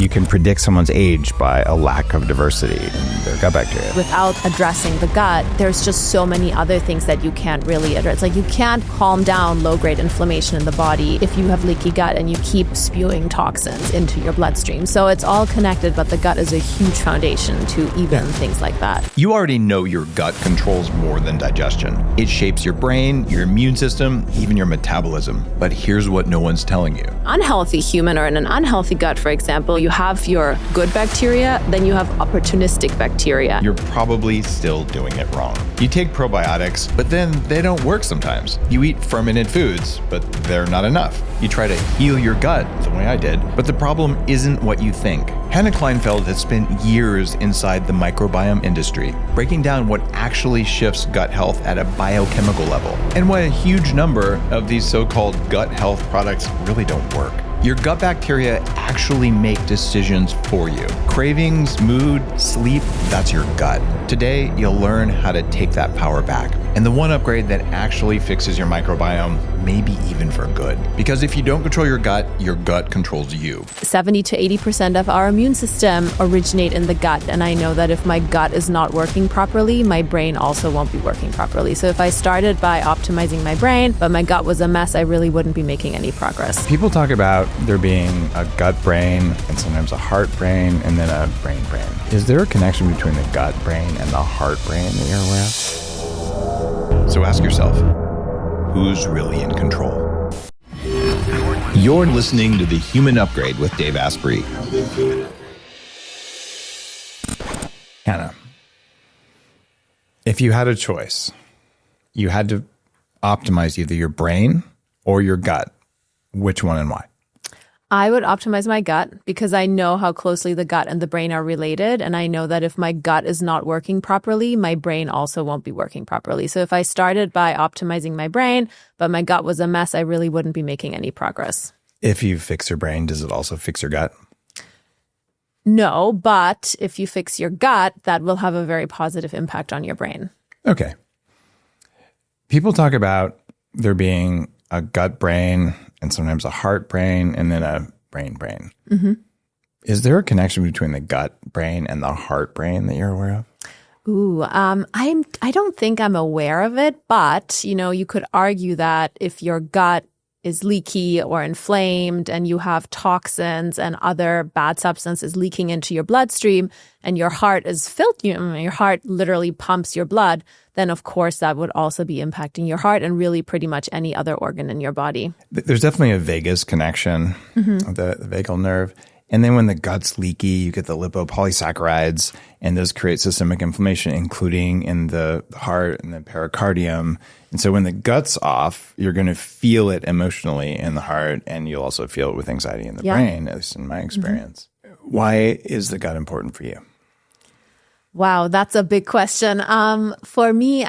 you can predict someone's age by a lack of diversity in their gut bacteria. Without addressing the gut, there's just so many other things that you can't really address. Like, you can't calm down low-grade inflammation in the body if you have leaky gut and you keep spewing toxins into your bloodstream. So it's all connected, but the gut is a huge foundation to even things like that. You already know your gut controls more than digestion. It shapes your brain, your immune system, even your metabolism. But here's what no one's telling you. Unhealthy human, or in an unhealthy gut, for example, you have your good bacteria, then you have opportunistic bacteria. You're probably still doing it wrong. You take probiotics, but then they don't work sometimes. You eat fermented foods, but they're not enough. You try to heal your gut, the way I did, but the problem isn't what you think. Hannah Kleinfeld has spent years inside the microbiome industry, breaking down what actually shifts gut health at a biochemical level, and why a huge number of these so-called gut health products really don't work. Your gut bacteria actually make decisions for you. Cravings, mood, sleep, that's your gut. Today, you'll learn how to take that power back. And the one upgrade that actually fixes your microbiome, maybe even for good. Because if you don't control your gut controls you. 70 to 80% of our immune system originate in the gut. And I know that if my gut is not working properly, my brain also won't be working properly. So if I started by optimizing my brain, but my gut was a mess, I really wouldn't be making any progress. People talk about there being a gut brain and sometimes a heart brain and then a brain brain. Is there a connection between the gut brain and the heart brain that you're aware of? So ask yourself, who's really in control? You're listening to The Human Upgrade with Dave Asprey. Hannah, if you had a choice, you had to optimize either your brain or your gut, which one and why? I would optimize my gut because I know how closely the gut and the brain are related. And I know that if my gut is not working properly, my brain also won't be working properly. So if I started by optimizing my brain, but my gut was a mess, I really wouldn't be making any progress. If you fix your brain, does it also fix your gut? No, but if you fix your gut, that will have a very positive impact on your brain. Okay. People talk about there being a gut brain and sometimes a heart brain and then a brain brain. Mm-hmm. Is there a connection between the gut brain and the heart brain that you're aware of? Ooh, I don't think I'm aware of it, but you could argue that if your gut is leaky or inflamed and you have toxins and other bad substances leaking into your bloodstream and your heart is filled, your heart literally pumps your blood, then of course that would also be impacting your heart and really pretty much any other organ in your body. There's definitely a vagus connection, the vagal nerve. And then when the gut's leaky, you get the lipopolysaccharides, and those create systemic inflammation, including in the heart and the pericardium. And so when the gut's off, you're going to feel it emotionally in the heart, and you'll also feel it with anxiety in the brain, at least in my experience. Why is the gut important for you? Wow, that's a big question. For me,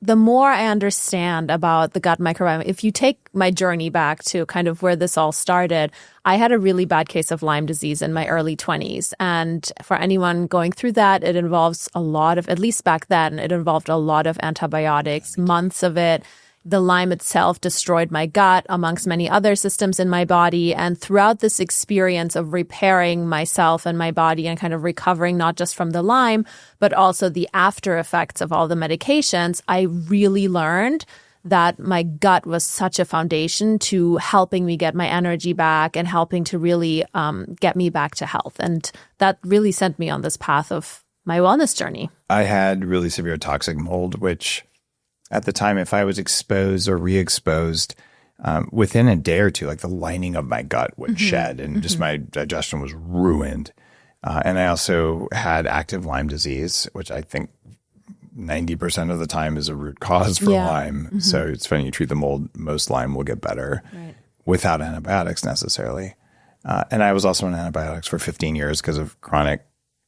the more I understand about the gut microbiome, if you take my journey back to kind of where this all started, I had a really bad case of Lyme disease in my early 20s. And for anyone going through that, it involves a lot of, at least back then, it involved a lot of antibiotics, months of it. The Lyme itself destroyed my gut, amongst many other systems in my body. And throughout this experience of repairing myself and my body and kind of recovering not just from the Lyme, but also the after effects of all the medications, I really learned that my gut was such a foundation to helping me get my energy back and helping to really get me back to health. And that really sent me on this path of my wellness journey. I had really severe toxic mold, which at the time, if I was exposed or re-exposed, within a day or two, like the lining of my gut would shed and just my digestion was ruined. And I also had active Lyme disease, which I think 90% of the time is a root cause for Lyme. So it's funny, you treat the mold, most Lyme will get better without antibiotics necessarily. And I was also on antibiotics for 15 years because of chronic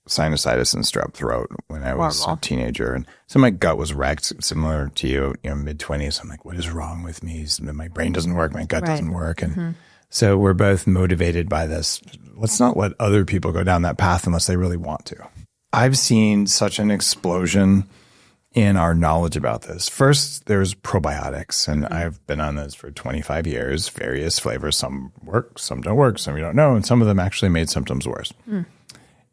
sinusitis and strep throat when I was a teenager. And so my gut was wrecked, similar to you, mid-20s. I'm like, what is wrong with me? My brain doesn't work. My gut doesn't work. And so we're both motivated by this. Let's not let other people go down that path unless they really want to. I've seen such an explosion in our knowledge about this. First, there's probiotics, and I've been on this for 25 years, various flavors. Some work, some don't work, some you don't know, and some of them actually made symptoms worse.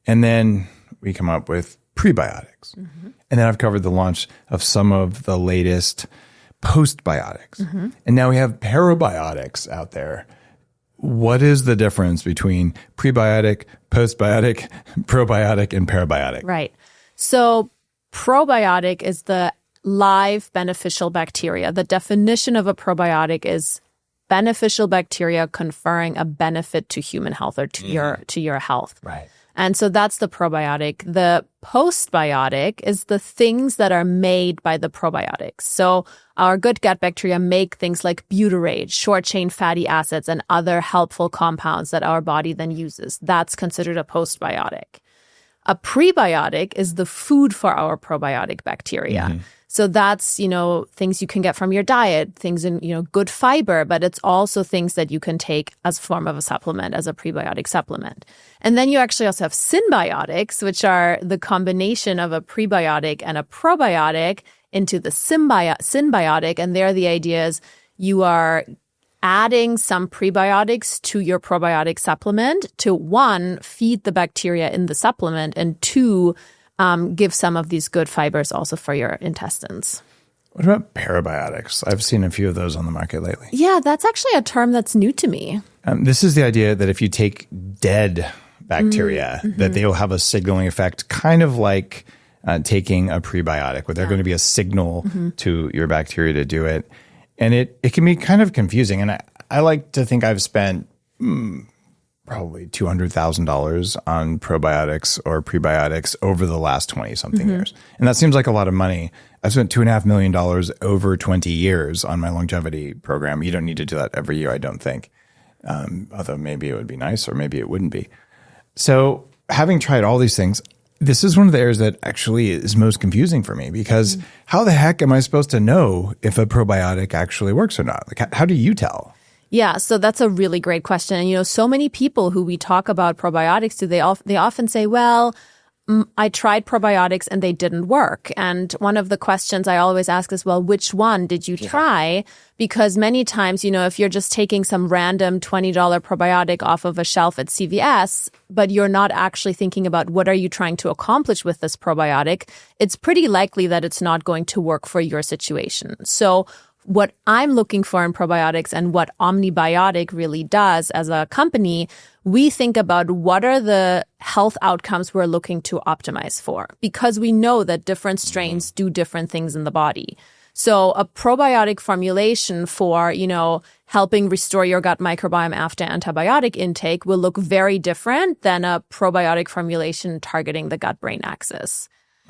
And then we come up with prebiotics. And then I've covered the launch of some of the latest postbiotics. And now we have parabiotics out there. What is the difference between prebiotic, postbiotic, probiotic, and parabiotic? Right. So probiotic is the live beneficial bacteria. The definition of a probiotic is beneficial bacteria conferring a benefit to human health or to your health. Right. And so that's the probiotic. The postbiotic is the things that are made by the probiotics. So our good gut bacteria make things like butyrate, short-chain fatty acids, and other helpful compounds that our body then uses. That's considered a postbiotic. A prebiotic is the food for our probiotic bacteria. So that's, things you can get from your diet, things in, good fiber, but it's also things that you can take as a form of a supplement, as a prebiotic supplement. And then you actually also have synbiotics, which are the combination of a prebiotic and a probiotic into the synbiotic. And there the idea is you are adding some prebiotics to your probiotic supplement to, one, feed the bacteria in the supplement, and two, give some of these good fibers also for your intestines. What about parabiotics? I've seen a few of those on the market lately. Yeah, that's actually a term that's new to me. This is the idea that if you take dead bacteria, that they will have a signaling effect, kind of like taking a prebiotic, where they're going to be a signal to your bacteria to do it. And it can be kind of confusing. And I like to think I've spent probably $200,000 on probiotics or prebiotics over the last 20-something years. And that seems like a lot of money. I've spent $2.5 million over 20 years on my longevity program. You don't need to do that every year, I don't think. Although maybe it would be nice, or maybe it wouldn't be. So having tried all these things, this is one of the areas that actually is most confusing for me, because how the heck am I supposed to know if a probiotic actually works or not? Like, how do you tell? Yeah, so that's a really great question. And, so many people who we talk about probiotics to, they often say, well, I tried probiotics and they didn't work. And one of the questions I always ask is, well, which one did you try? Because many times, if you're just taking some random $20 probiotic off of a shelf at CVS, but you're not actually thinking about what are you trying to accomplish with this probiotic, it's pretty likely that it's not going to work for your situation. So what I'm looking for in probiotics, and what Omnibiotic really does as a company, we think about what are the health outcomes we're looking to optimize for, because we know that different strains do different things in the body. So a probiotic formulation for, helping restore your gut microbiome after antibiotic intake will look very different than a probiotic formulation targeting the gut-brain axis.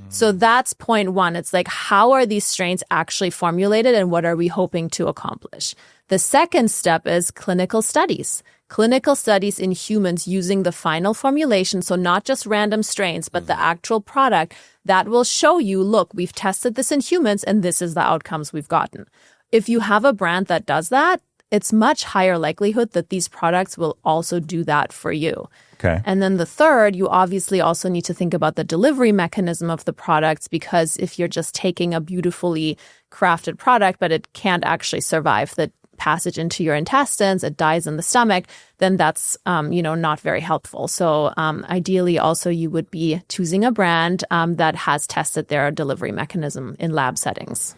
So that's point one. It's like, how are these strains actually formulated and what are we hoping to accomplish? The second step is clinical studies. Clinical studies in humans using the final formulation, so not just random strains, but the actual product that will show you, look, we've tested this in humans and this is the outcomes we've gotten. If you have a brand that does that, it's much higher likelihood that these products will also do that for you. Okay. And then the third, you obviously also need to think about the delivery mechanism of the products, because if you're just taking a beautifully crafted product, but it can't actually survive the passage into your intestines, it dies in the stomach, then that's, not very helpful. So ideally also you would be choosing a brand that has tested their delivery mechanism in lab settings.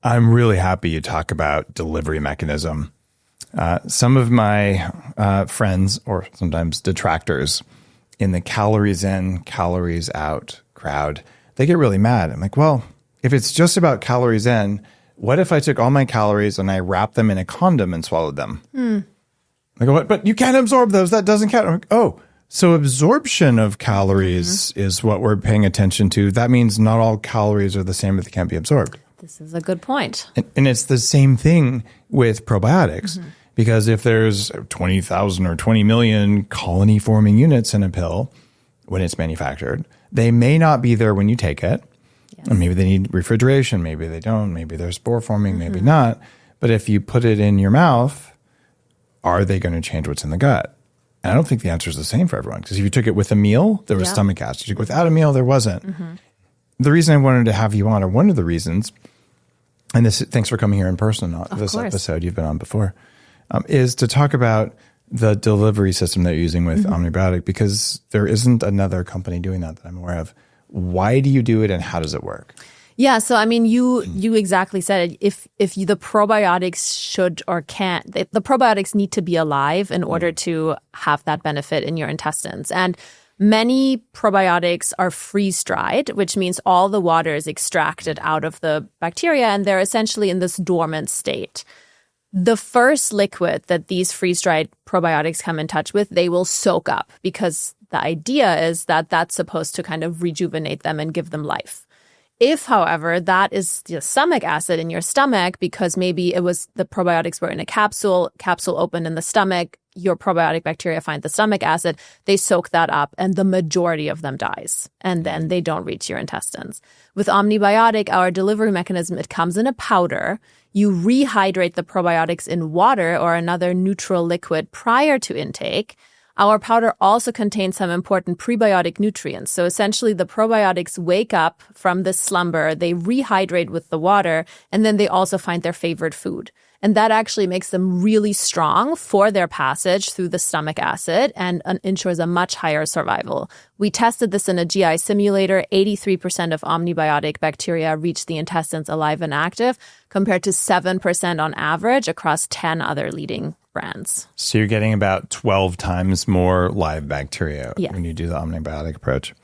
I'm really happy you talk about delivery mechanism. Some of my friends, or sometimes detractors, in the calories in, calories out crowd, they get really mad. I'm like, well, if it's just about calories in, what if I took all my calories and I wrapped them in a condom and swallowed them? I go, what? But you can't absorb those. That doesn't count. I'm like, oh, so absorption of calories is what we're paying attention to. That means not all calories are the same, but they can't be absorbed. This is a good point. And it's the same thing with probiotics. Because if there's 20,000 or 20 million colony-forming units in a pill when it's manufactured, they may not be there when you take it. Yes. And maybe they need refrigeration. Maybe they don't. Maybe they're spore-forming. Maybe not. But if you put it in your mouth, are they going to change what's in the gut? And I don't think the answer is the same for everyone. Because if you took it with a meal, there was stomach acid. You took it without a meal, there wasn't. the reason I wanted to have you on, or one of the reasons, and thanks for coming here in person on this episode, you've been on before, is to talk about the delivery system that you're using with Omnibiotic, because there isn't another company doing that I'm aware of. Why do you do it, and how does it work? Yeah, so I mean, you exactly said it. If the probiotics should or can't, the probiotics need to be alive in order to have that benefit in your intestines. And many probiotics are freeze-dried, which means all the water is extracted out of the bacteria, and they're essentially in this dormant state. The first liquid that these freeze-dried probiotics come in touch with, they will soak up, because the idea is that that's supposed to kind of rejuvenate them and give them life. If, however, that is the stomach acid in your stomach, because maybe it was the probiotics were in a capsule opened in the stomach, your probiotic bacteria find the stomach acid, they soak that up, and the majority of them dies, and then they don't reach your intestines. With Omnibiotic, our delivery mechanism, it comes in a powder. You rehydrate the probiotics in water or another neutral liquid prior to intake. Our powder also contains some important prebiotic nutrients. So essentially, the probiotics wake up from this slumber, they rehydrate with the water, and then they also find their favorite food. And that actually makes them really strong for their passage through the stomach acid and ensures a much higher survival. We tested this in a GI simulator. 83% of omnibiotic bacteria reach the intestines alive and active, compared to 7% on average across 10 other leading brands. So you're getting about 12 times more live bacteria when you do the omnibiotic approach.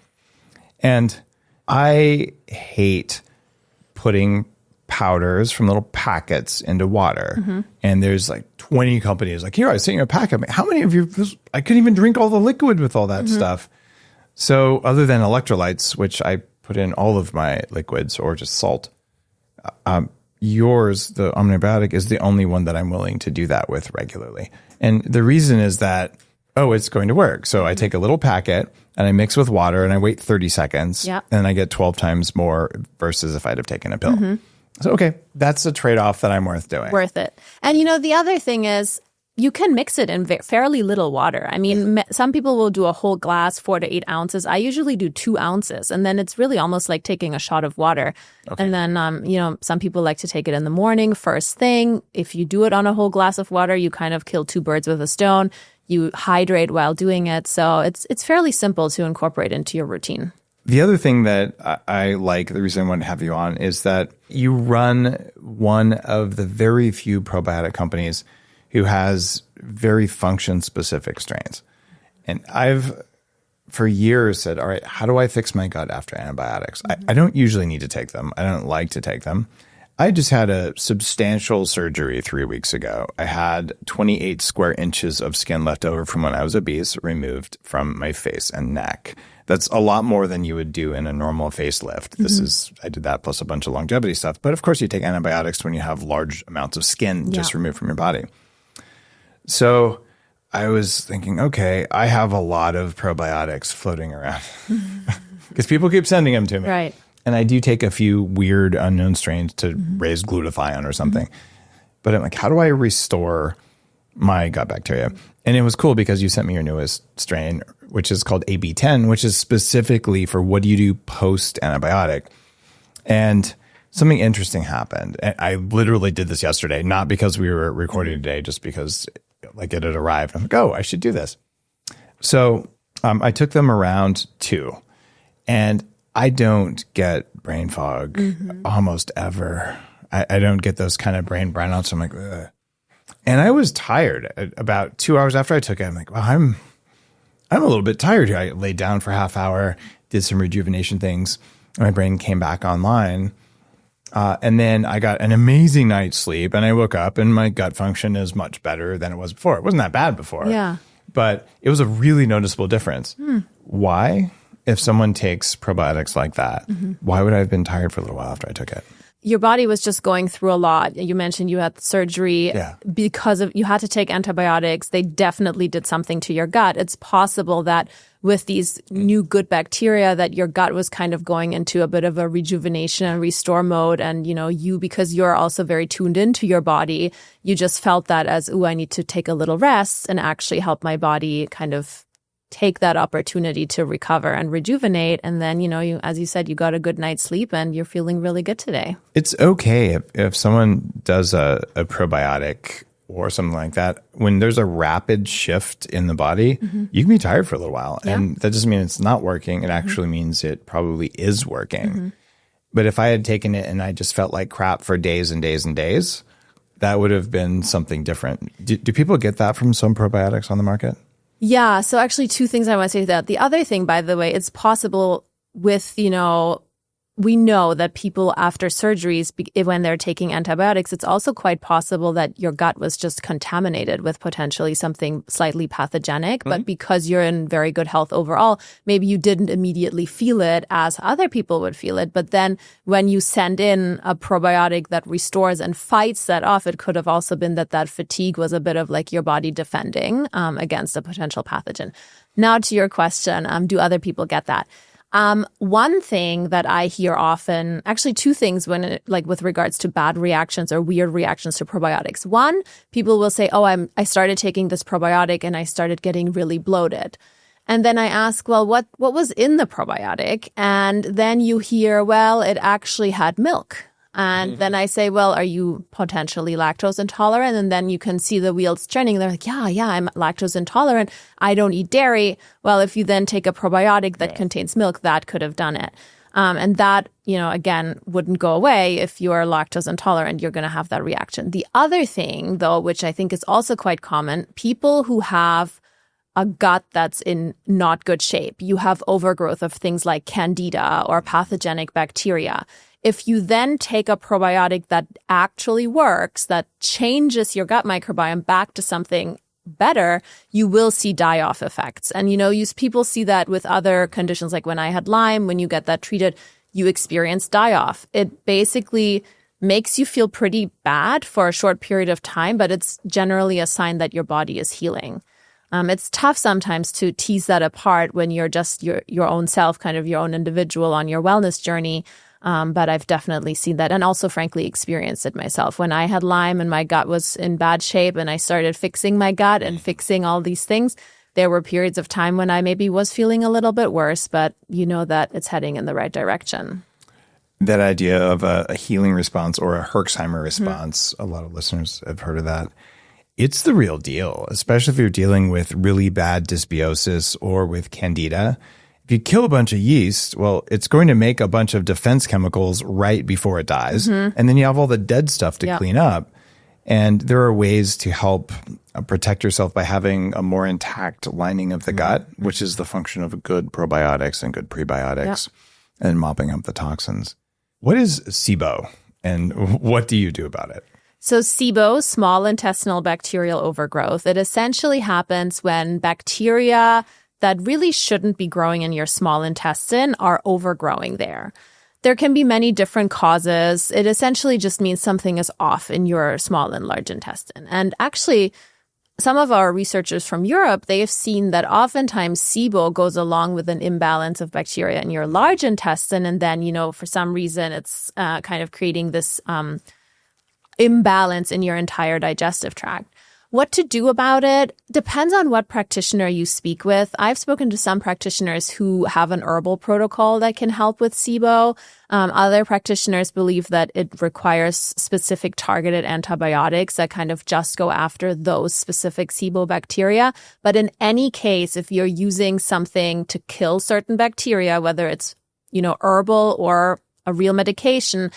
And I hate putting powders from little packets into water. And there's like 20 companies like, here, I sent you a packet. How many of you, I couldn't even drink all the liquid with all that stuff. So other than electrolytes, which I put in all of my liquids, or just salt, yours, the Omnibiotic, is the only one that I'm willing to do that with regularly. And the reason is that, it's going to work. So I take a little packet and I mix with water and I wait 30 seconds and I get 12 times more versus if I'd have taken a pill. So, okay, that's a trade-off that I'm worth doing. Worth it. And, the other thing is you can mix it in fairly little water. I mean, some people will do a whole glass, 4 to 8 ounces. I usually do 2 ounces, and then it's really almost like taking a shot of water. Okay. And then, some people like to take it in the morning, first thing. If you do it on a whole glass of water, you kind of kill 2 birds with a stone. You hydrate while doing it. So it's fairly simple to incorporate into your routine. The other thing that I like, the reason I want to have you on, is that you run one of the very few probiotic companies who has very function-specific strains. And I've, for years, said, all right, how do I fix my gut after antibiotics? I don't usually need to take them. I don't like to take them. I just had a substantial surgery 3 weeks ago. I had 28 square inches of skin left over from when I was obese removed from my face and neck. That's a lot more than you would do in a normal facelift. I did that plus a bunch of longevity stuff. But of course, you take antibiotics when you have large amounts of skin just removed from your body. So I was thinking, okay, I have a lot of probiotics floating around because people keep sending them to me. Right. And I do take a few weird unknown strains to raise glutathione or something. But I'm like, how do I restore my gut bacteria? And it was cool because you sent me your newest strain, which is called AB10, which is specifically for what do you do post-antibiotic. And something interesting happened. And I literally did this yesterday, not because we were recording today, just because it had arrived. I'm like, I should do this. So I took them around 2. And I don't get brain fog almost ever. I don't get those kind of brain brownouts. I'm like, ugh. And I was tired. About 2 hours after I took it, I'm like, well, I'm a little bit tired here. I laid down for a half hour, did some rejuvenation things. My brain came back online. And then I got an amazing night's sleep, and I woke up, and my gut function is much better than it was before. It wasn't that bad before. Yeah. But it was a really noticeable difference. Why? If someone takes probiotics like that, why would I have been tired for a little while after I took it? Your body was just going through a lot. You mentioned you had surgery because you had to take antibiotics. They definitely did something to your gut. It's possible that with these new good bacteria that your gut was kind of going into a bit of a rejuvenation and restore mode. And, because you're also very tuned into your body, you just felt that as, I need to take a little rest and actually help my body kind of take that opportunity to recover and rejuvenate. And then, you, as you said, you got a good night's sleep and you're feeling really good today. It's okay if someone does a probiotic or something like that, when there's a rapid shift in the body, you can be tired for a little while. Yeah. And that doesn't mean it's not working. It actually means it probably is working. But if I had taken it and I just felt like crap for days and days and days, that would have been something different. Do people get that from some probiotics on the market? Yeah. So actually 2 things I want to say to that. The other thing, by the way, it's possible with, we know that people after surgeries, when they're taking antibiotics, it's also quite possible that your gut was just contaminated with potentially something slightly pathogenic. But because you're in very good health overall, maybe you didn't immediately feel it as other people would feel it. But then when you send in a probiotic that restores and fights that off, it could have also been that fatigue was a bit of like your body defending against a potential pathogen. Now to your question, do other people get that? One thing that I hear often, actually 2 things with regards to bad reactions or weird reactions to probiotics. One, people will say, I started taking this probiotic and I started getting really bloated. And then I ask, well, what was in the probiotic? And then you hear, well, it actually had milk. And then I say, well, are you potentially lactose intolerant? And then you can see the wheels turning. They're like, yeah, I'm lactose intolerant. I don't eat dairy. Well, if you then take a probiotic that contains milk, that could have done it. And that, again, wouldn't go away. If you are lactose intolerant, you're going to have that reaction. The other thing, though, which I think is also quite common, people who have a gut that's in not good shape, you have overgrowth of things like candida or pathogenic bacteria. If you then take a probiotic that actually works, that changes your gut microbiome back to something better, you will see die-off effects. And, people see that with other conditions, like when I had Lyme, when you get that treated, you experience die-off. It basically makes you feel pretty bad for a short period of time, but it's generally a sign that your body is healing. It's tough sometimes to tease that apart when you're just your own self, kind of your own individual on your wellness journey. But I've definitely seen that and also, frankly, experienced it myself. When I had Lyme and my gut was in bad shape and I started fixing my gut and fixing all these things, there were periods of time when I maybe was feeling a little bit worse, but you know that it's heading in the right direction. That idea of a healing response or a Herxheimer response, a lot of listeners have heard of that. It's the real deal, especially if you're dealing with really bad dysbiosis or with candida. If you kill a bunch of yeast, well, it's going to make a bunch of defense chemicals right before it dies. And then you have all the dead stuff to clean up. And there are ways to help protect yourself by having a more intact lining of the gut, which is the function of good probiotics and good prebiotics, and mopping up the toxins. What is SIBO and what do you do about it? So SIBO, small intestinal bacterial overgrowth, it essentially happens when bacteria that really shouldn't be growing in your small intestine are overgrowing there. There can be many different causes. It essentially just means something is off in your small and large intestine. And actually, some of our researchers from Europe, they have seen that oftentimes SIBO goes along with an imbalance of bacteria in your large intestine. And then, for some reason, it's kind of creating this imbalance in your entire digestive tract. What to do about it depends on what practitioner you speak with. I've spoken to some practitioners who have an herbal protocol that can help with SIBO. Other practitioners believe that it requires specific targeted antibiotics that kind of just go after those specific SIBO bacteria. But in any case, if you're using something to kill certain bacteria, whether it's, herbal or a real medication,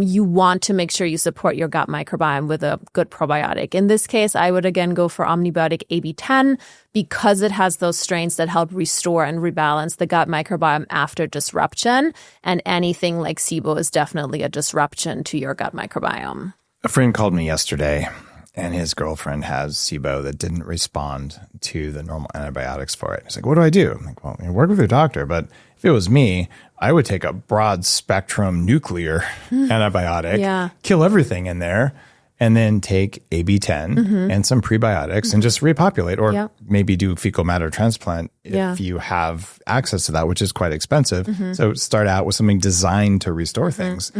you want to make sure you support your gut microbiome with a good probiotic. In this case, I would again go for Omnibiotic AB10 because it has those strains that help restore and rebalance the gut microbiome after disruption. And anything like SIBO is definitely a disruption to your gut microbiome. A friend called me yesterday and his girlfriend has SIBO that didn't respond to the normal antibiotics for it. He's like, what do I do? I'm like, well, you work with your doctor, but if it was me, I would take a broad spectrum nuclear antibiotic, kill everything in there, and then take AB10 and some prebiotics and just repopulate or maybe do fecal matter transplant if you have access to that, which is quite expensive. So start out with something designed to restore things.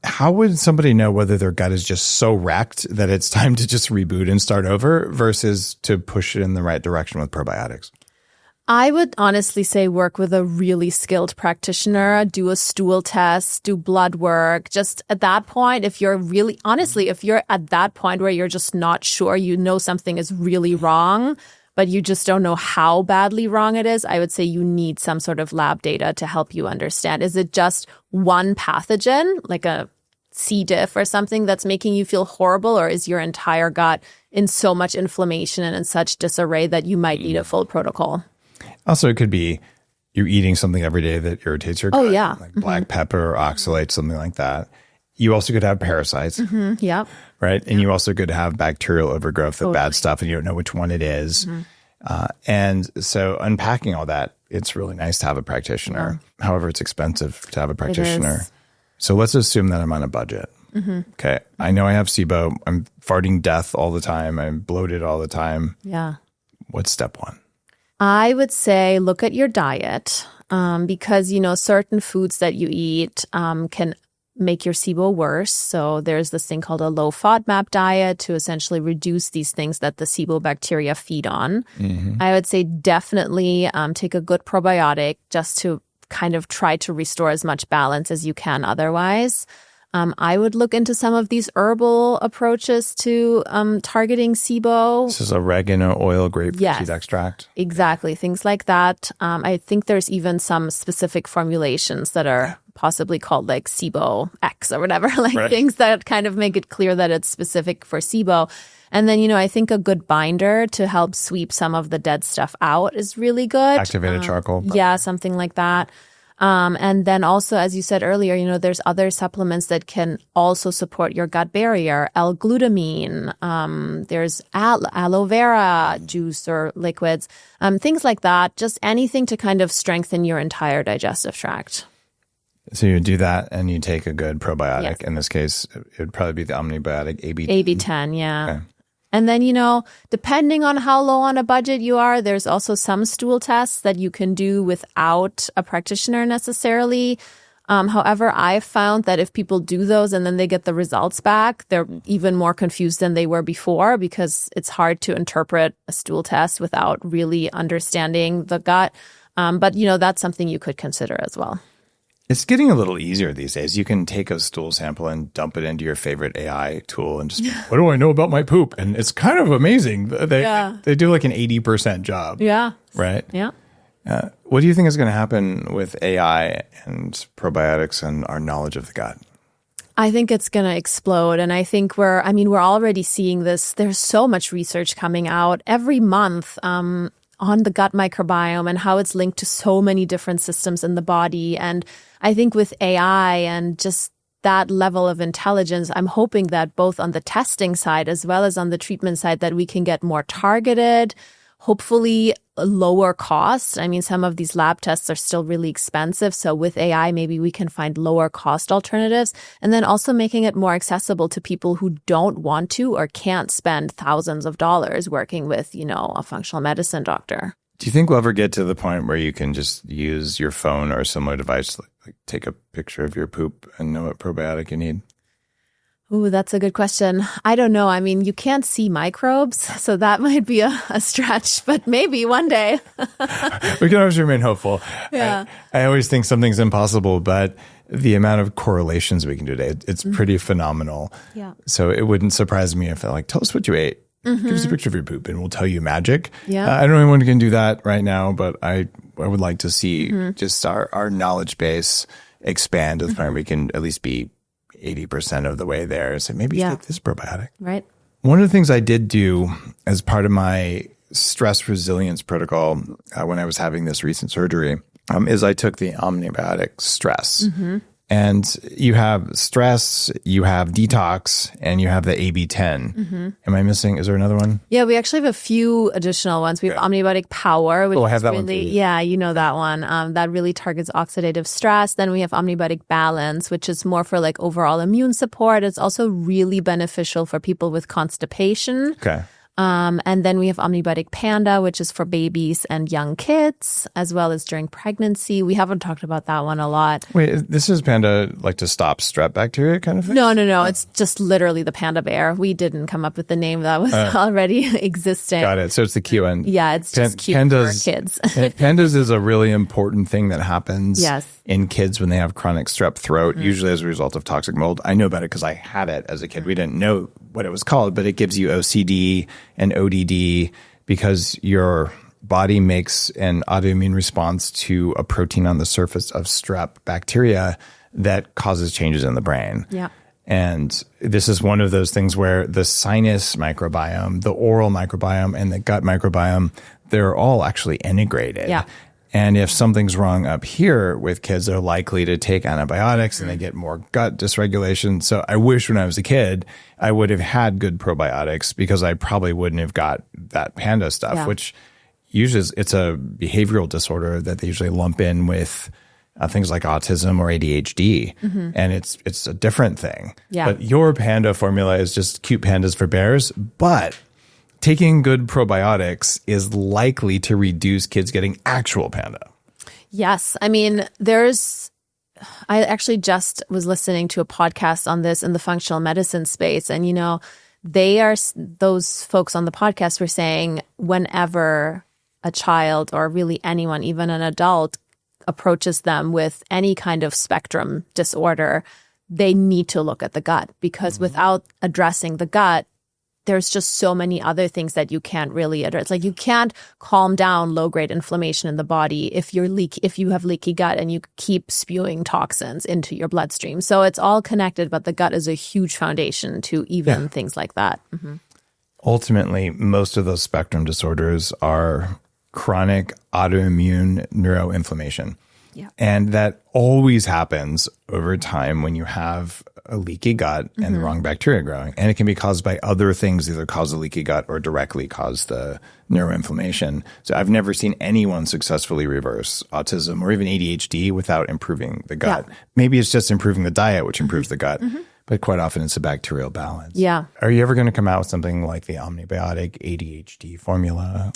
How would somebody know whether their gut is just so wrecked that it's time to just reboot and start over versus to push it in the right direction with probiotics? I would honestly say work with a really skilled practitioner, do a stool test, do blood work. Just at that point, if you're at that point where you're just not sure, you know something is really wrong, but you just don't know how badly wrong it is, I would say you need some sort of lab data to help you understand. Is it just one pathogen, like a C. diff or something that's making you feel horrible, or is your entire gut in so much inflammation and in such disarray that you might need a full protocol? Also, it could be you're eating something every day that irritates your gut. Oh, yeah. Like black pepper or oxalate, something like that. You also could have parasites. Yeah. Right? And you also could have bacterial overgrowth of bad stuff, and you don't know which one it is. And so unpacking all that, it's really nice to have a practitioner. However, it's expensive to have a practitioner. So let's assume that I'm on a budget. Okay. I know I have SIBO. I'm farting death all the time. I'm bloated all the time. Yeah. What's step one? I would say look at your diet because, certain foods that you eat can make your SIBO worse. So there's this thing called a low FODMAP diet to essentially reduce these things that the SIBO bacteria feed on. I would say definitely take a good probiotic just to kind of try to restore as much balance as you can otherwise. I would look into some of these herbal approaches to targeting SIBO. This is oregano oil, grapefruit seed extract. Exactly, things like that. I think there's even some specific formulations that are possibly called like SIBO X or whatever, things that kind of make it clear that it's specific for SIBO. And then, I think a good binder to help sweep some of the dead stuff out is really good. Activated charcoal. Yeah, something like that. And then also, as you said earlier, there's other supplements that can also support your gut barrier. L-glutamine, there's aloe vera juice or liquids, things like that. Just anything to kind of strengthen your entire digestive tract. So you do that and you take a good probiotic. In this case, it would probably be the omnibiotic AB10. AB10, yeah. Okay. And then, depending on how low on a budget you are, there's also some stool tests that you can do without a practitioner necessarily. However, I've found that if people do those and then they get the results back, they're even more confused than they were before because it's hard to interpret a stool test without really understanding the gut. But, that's something you could consider as well. It's getting a little easier these days. You can take a stool sample and dump it into your favorite AI tool and just, what do I know about my poop? And it's kind of amazing. They do like an 80% job. Yeah. Right? Yeah. What do you think is going to happen with AI and probiotics and our knowledge of the gut? I think it's going to explode. And I think we're already seeing this. There's so much research coming out every month on the gut microbiome and how it's linked to so many different systems in the body. And I think with AI and just that level of intelligence, I'm hoping that both on the testing side as well as on the treatment side that we can get more targeted, hopefully lower cost. Some of these lab tests are still really expensive. So with AI, maybe we can find lower cost alternatives and then also making it more accessible to people who don't want to or can't spend thousands of dollars working with, a functional medicine doctor. Do you think we'll ever get to the point where you can just use your phone or a similar device, like take a picture of your poop and know what probiotic you need? Ooh, that's a good question. I don't know. You can't see microbes, so that might be a stretch, but maybe one day. We can always remain hopeful. Yeah. I always think something's impossible, but the amount of correlations we can do today, it's pretty phenomenal. Yeah. So it wouldn't surprise me if they're like, tell us what you ate. Give us a picture of your poop and we'll tell you magic. Yeah. I don't know anyone who can do that right now, but I would like to see just our knowledge base expand to the point where we can at least be 80% of the way there. So maybe you should take this probiotic. Right. One of the things I did do as part of my stress resilience protocol when I was having this recent surgery is I took the omnibiotic stress. And you have stress, you have detox, and you have the AB10. Am I missing? Is there another one? Yeah, we actually have a few additional ones. We have omnibiotic power, which I have is that really, one too. Yeah, you know that one. That really targets oxidative stress. Then we have omnibiotic balance, which is more for like overall immune support. It's also really beneficial for people with constipation. Okay. And then we have Omnibiotic Panda, which is for babies and young kids, as well as during pregnancy. We haven't talked about that one a lot. Wait, this is Panda like to stop strep bacteria kind of thing? No. It's just literally the panda bear. We didn't come up with the name that was already existing. Got it. So it's the QN. Yeah, it's just cute for kids. Pandas is a really important thing that happens Yes. in kids when they have chronic strep throat, usually as a result of toxic mold. I know about it because I had it as a kid. We didn't know what it was called, but it gives you OCD and ODD because your body makes an autoimmune response to a protein on the surface of strep bacteria that causes changes in the brain. Yeah. And this is one of those things where the sinus microbiome, the oral microbiome, and the gut microbiome, they're all actually integrated. Yeah. And if something's wrong up here with kids, they're likely to take antibiotics and they get more gut dysregulation. So I wish when I was a kid, I would have had good probiotics because I probably wouldn't have got that Panda stuff, which usually it's a behavioral disorder that they usually lump in with things like autism or ADHD. And it's a different thing. Yeah. But your Panda formula is just cute pandas for bears. But taking good probiotics is likely to reduce kids getting actual Panda. Yes. I mean, I actually just was listening to a podcast on this in the functional medicine space. And, those folks on the podcast were saying whenever a child or really anyone, even an adult, approaches them with any kind of spectrum disorder, they need to look at the gut because without addressing the gut, there's just so many other things that you can't really address. Like you can't calm down low-grade inflammation in the body if you have leaky gut and you keep spewing toxins into your bloodstream. So it's all connected, but the gut is a huge foundation to even things like that. Ultimately, most of those spectrum disorders are chronic autoimmune neuroinflammation. Yeah. And that always happens over time when you have a leaky gut and the wrong bacteria growing. And it can be caused by other things, either cause the leaky gut or directly cause the neuroinflammation. So I've never seen anyone successfully reverse autism or even ADHD without improving the gut. Maybe it's just improving the diet, which improves the gut. But quite often it's a bacterial balance. Yeah. Are you ever going to come out with something like the Omnibiotic ADHD formula?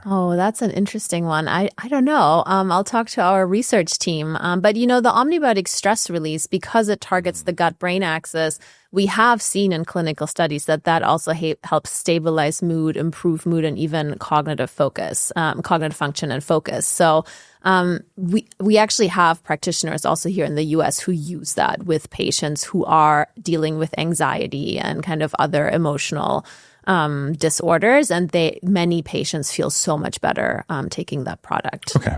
Oh, that's an interesting one. I don't know. I'll talk to our research team. But the Omnibiotic stress release, because it targets the gut-brain axis, we have seen in clinical studies that also helps stabilize mood, improve mood, and even cognitive function and focus. So we actually have practitioners also here in the US who use that with patients who are dealing with anxiety and kind of other emotional disorders. And many patients feel so much better taking that product. Okay.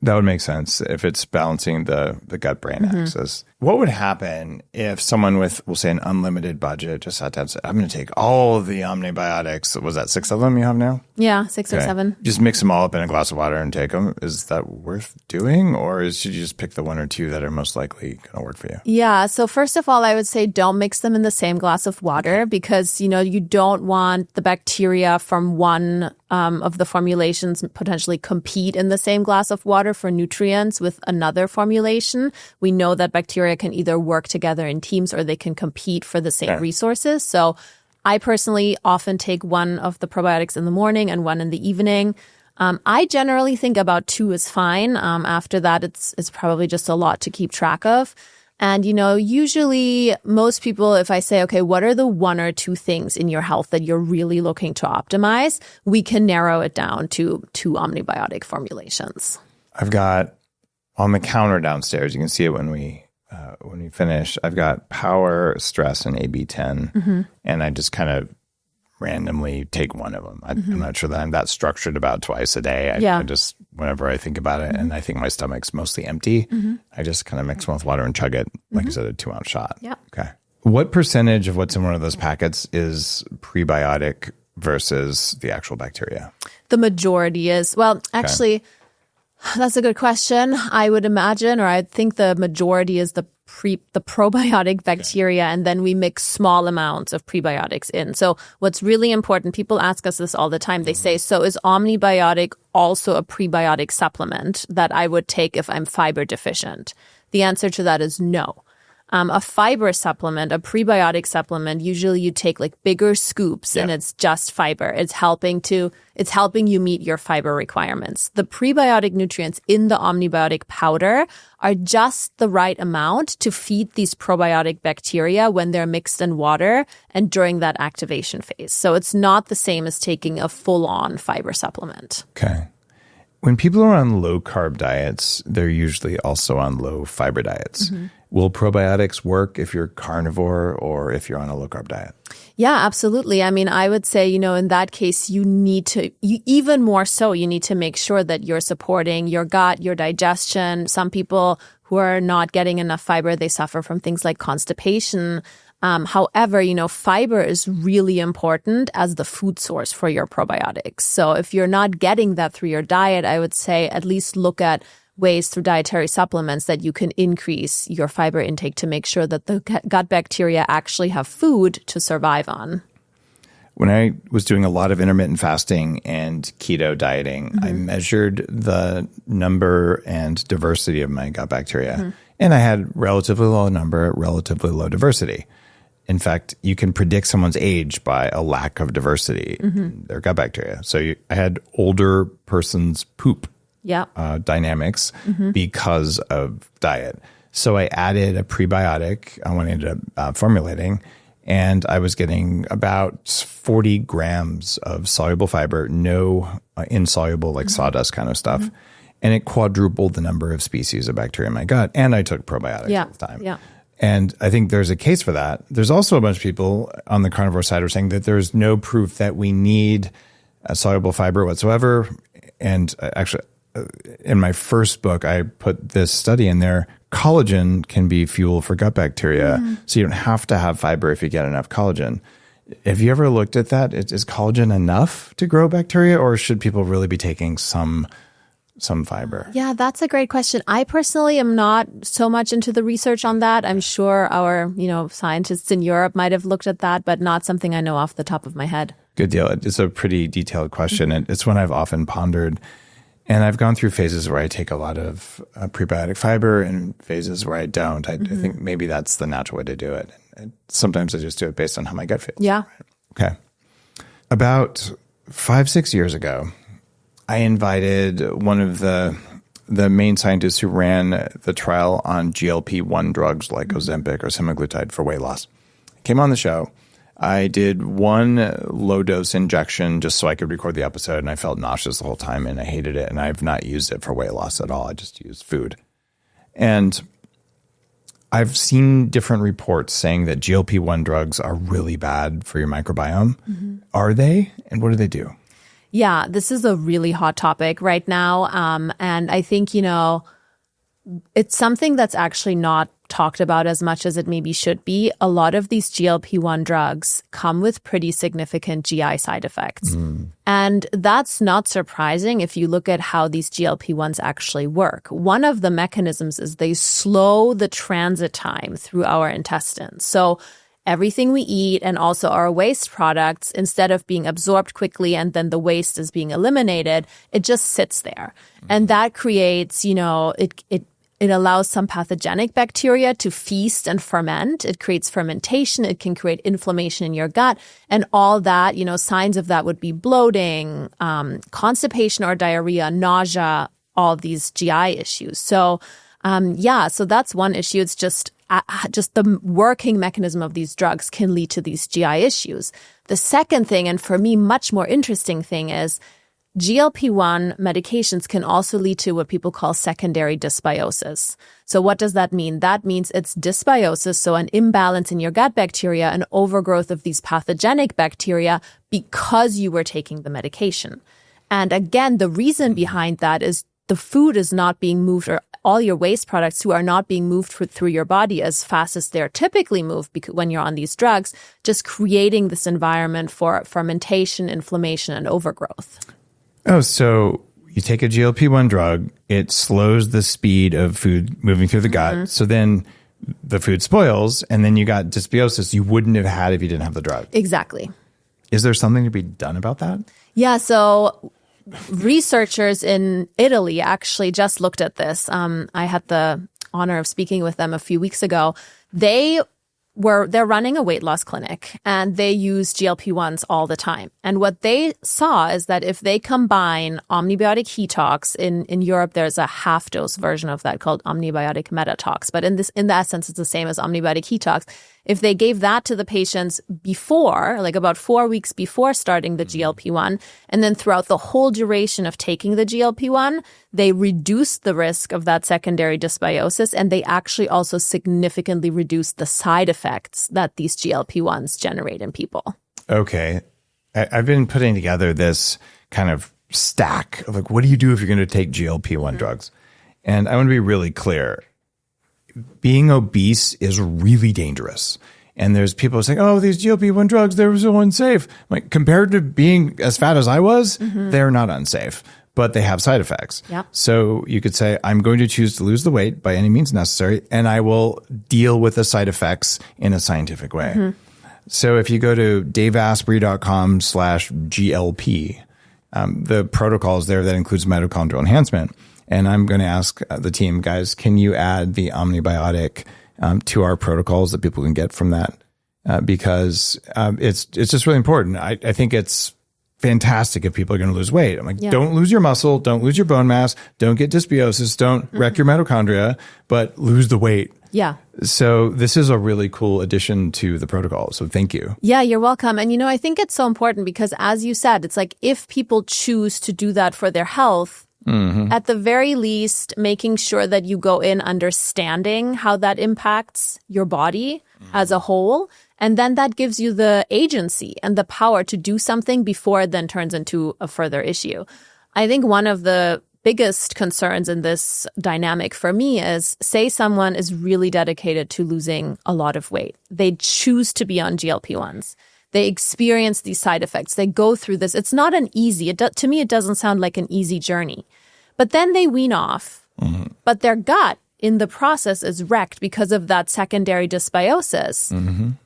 That would make sense if it's balancing the gut-brain axis. What would happen if someone with, we'll say, an unlimited budget just sat down and said, I'm going to take all of the Omnibiotics. Was that 6 of them you have now? Yeah, 6 or 7. Just mix them all up in a glass of water and take them. Is that worth doing? Or should you just pick the 1 or 2 that are most likely going to work for you? Yeah. So first of all, I would say don't mix them in the same glass of water because, you don't want the bacteria from one of the formulations potentially compete in the same glass of water for nutrients with another formulation. We know that bacteria can either work together in teams or they can compete for the same resources. So I personally often take 1 of the probiotics in the morning and 1 in the evening. I generally think about 2 is fine. After that, it's probably just a lot to keep track of. And, usually most people, if I say, okay, what are the 1 or 2 things in your health that you're really looking to optimize, we can narrow it down to 2 Omnibiotic formulations. I've got on the counter downstairs, you can see it when we finish, I've got Power, Stress, and AB10. And I just kind of randomly take 1 of them. I'm not sure that I'm that structured about twice a day. I just, whenever I think about it, and I think my stomach's mostly empty, I just kind of mix 1 with water and chug it, like I said, a 2-ounce shot. Yeah. Okay. What percentage of what's in one of those packets is prebiotic versus the actual bacteria? The majority is, actually, that's a good question. I would imagine, or I think the majority is the probiotic bacteria, and then we mix small amounts of prebiotics in. So what's really important, people ask us this all the time. They say, so is Omnibiotic also a prebiotic supplement that I would take if I'm fiber deficient? The answer to that is no. A fiber supplement, a prebiotic supplement, usually you take like bigger scoops and it's just fiber. It's helping you meet your fiber requirements. The prebiotic nutrients in the omnibiotic powder are just the right amount to feed these probiotic bacteria when they're mixed in water and during that activation phase. So it's not the same as taking a full-on fiber supplement. Okay. When people are on low-carb diets, they're usually also on low-fiber diets. Will probiotics work if you're carnivore or if you're on a low-carb diet? Yeah, absolutely. I mean, I would say, in that case, even more so, you need to make sure that you're supporting your gut, your digestion. Some people who are not getting enough fiber, they suffer from things like constipation. However, fiber is really important as the food source for your probiotics. So if you're not getting that through your diet, I would say at least look at ways through dietary supplements that you can increase your fiber intake to make sure that the gut bacteria actually have food to survive on. When I was doing a lot of intermittent fasting and keto dieting, I measured the number and diversity of my gut bacteria. And I had relatively low number, relatively low diversity. In fact, you can predict someone's age by a lack of diversity in their gut bacteria. So I had older person's poop dynamics because of diet. So I added a prebiotic when I ended up formulating, and I was getting about 40 grams of soluble fiber, no insoluble like sawdust kind of stuff. And it quadrupled the number of species of bacteria in my gut. And I took probiotics at the time. Yeah. And I think there's a case for that. There's also a bunch of people on the carnivore side who are saying that there's no proof that we need a soluble fiber whatsoever. And actually, in my first book, I put this study in there. Collagen can be fuel for gut bacteria. So you don't have to have fiber if you get enough collagen. Have you ever looked at that? Is collagen enough to grow bacteria, or should people really be taking some fiber? Yeah, that's a great question. I personally am not so much into the research on that. I'm sure our, scientists in Europe might have looked at that, but not something I know off the top of my head. Good deal. It's a pretty detailed question, and it's one I've often pondered. And I've gone through phases where I take a lot of prebiotic fiber and phases where I don't. I think maybe that's the natural way to do it. And sometimes I just do it based on how my gut feels. Yeah. Okay. About 5-6 years ago, I invited one of the main scientists who ran the trial on GLP-1 drugs like Ozempic or semaglutide for weight loss. Came on the show. I did one low-dose injection just so I could record the episode, and I felt nauseous the whole time, and I hated it, and I've not used it for weight loss at all. I just used food. And I've seen different reports saying that GLP-1 drugs are really bad for your microbiome. Are they? And what do they do? Yeah, this is a really hot topic right now. And I think, it's something that's actually not talked about as much as it maybe should be. A lot of these GLP-1 drugs come with pretty significant GI side effects. And that's not surprising if you look at how these GLP-1s actually work. One of the mechanisms is they slow the transit time through our intestines. So everything we eat and also our waste products, instead of being absorbed quickly and then the waste is being eliminated, it just sits there. And that creates, it allows some pathogenic bacteria to feast and ferment. It creates fermentation. It can create inflammation in your gut. And all that, signs of that would be bloating, constipation or diarrhea, nausea, all these GI issues. So, so that's one issue. It's just the working mechanism of these drugs can lead to these GI issues. The second thing, and for me, much more interesting thing, is GLP-1 medications can also lead to what people call secondary dysbiosis. So what does that mean? That means it's dysbiosis, so an imbalance in your gut bacteria, an overgrowth of these pathogenic bacteria because you were taking the medication. And again, the reason behind that is the food is not being moved, or all your waste products are not being moved through your body as fast as they're typically moved when you're on these drugs, just creating this environment for fermentation, inflammation, and overgrowth. Oh, so you take a GLP-1 drug, it slows the speed of food moving through the gut. So then the food spoils, and then you got dysbiosis you wouldn't have had if you didn't have the drug. Exactly. Is there something to be done about that? Yeah, so researchers in Italy actually just looked at this. I had the honor of speaking with them a few weeks ago. They're running a weight loss clinic and they use GLP-1s all the time. And what they saw is that if they combine omnibiotic Hetox, in Europe, there's a half dose version of that called omnibiotic Metatox. But in the essence, it's the same as omnibiotic Hetox. If they gave that to the patients before, like about 4 weeks before starting the GLP-1, and then throughout the whole duration of taking the GLP-1, they reduced the risk of that secondary dysbiosis, and they actually also significantly reduced the side effects that these GLP-1s generate in people. Okay. I've been putting together this kind of stack of like, what do you do if you're going to take GLP-1 drugs? And I want to be really clear. Being obese is really dangerous. And there's people saying, oh, these GLP-1 drugs, they're so unsafe. Like, compared to being as fat as I was, they're not unsafe, but they have side effects. Yep. So you could say, I'm going to choose to lose the weight by any means necessary, and I will deal with the side effects in a scientific way. So if you go to daveasprey.com/GLP, the protocol is there that includes mitochondrial enhancement. And I'm going to ask the team, guys, can you add the omnibiotic to our protocols that people can get from that? Because it's just really important. I think it's fantastic if people are going to lose weight. I'm like, don't lose your muscle, don't lose your bone mass, don't get dysbiosis, don't wreck your mitochondria, but lose the weight. Yeah. So this is a really cool addition to the protocol. So thank you. Yeah, you're welcome. And, I think it's so important because, as you said, it's like if people choose to do that for their health, at the very least, making sure that you go in understanding how that impacts your body as a whole. And then that gives you the agency and the power to do something before it then turns into a further issue. I think one of the biggest concerns in this dynamic for me is, say someone is really dedicated to losing a lot of weight. They choose to be on GLP-1s. They experience these side effects. They go through this. It's not an easy, to me, it doesn't sound like an easy journey. But then they wean off. But their gut in the process is wrecked because of that secondary dysbiosis.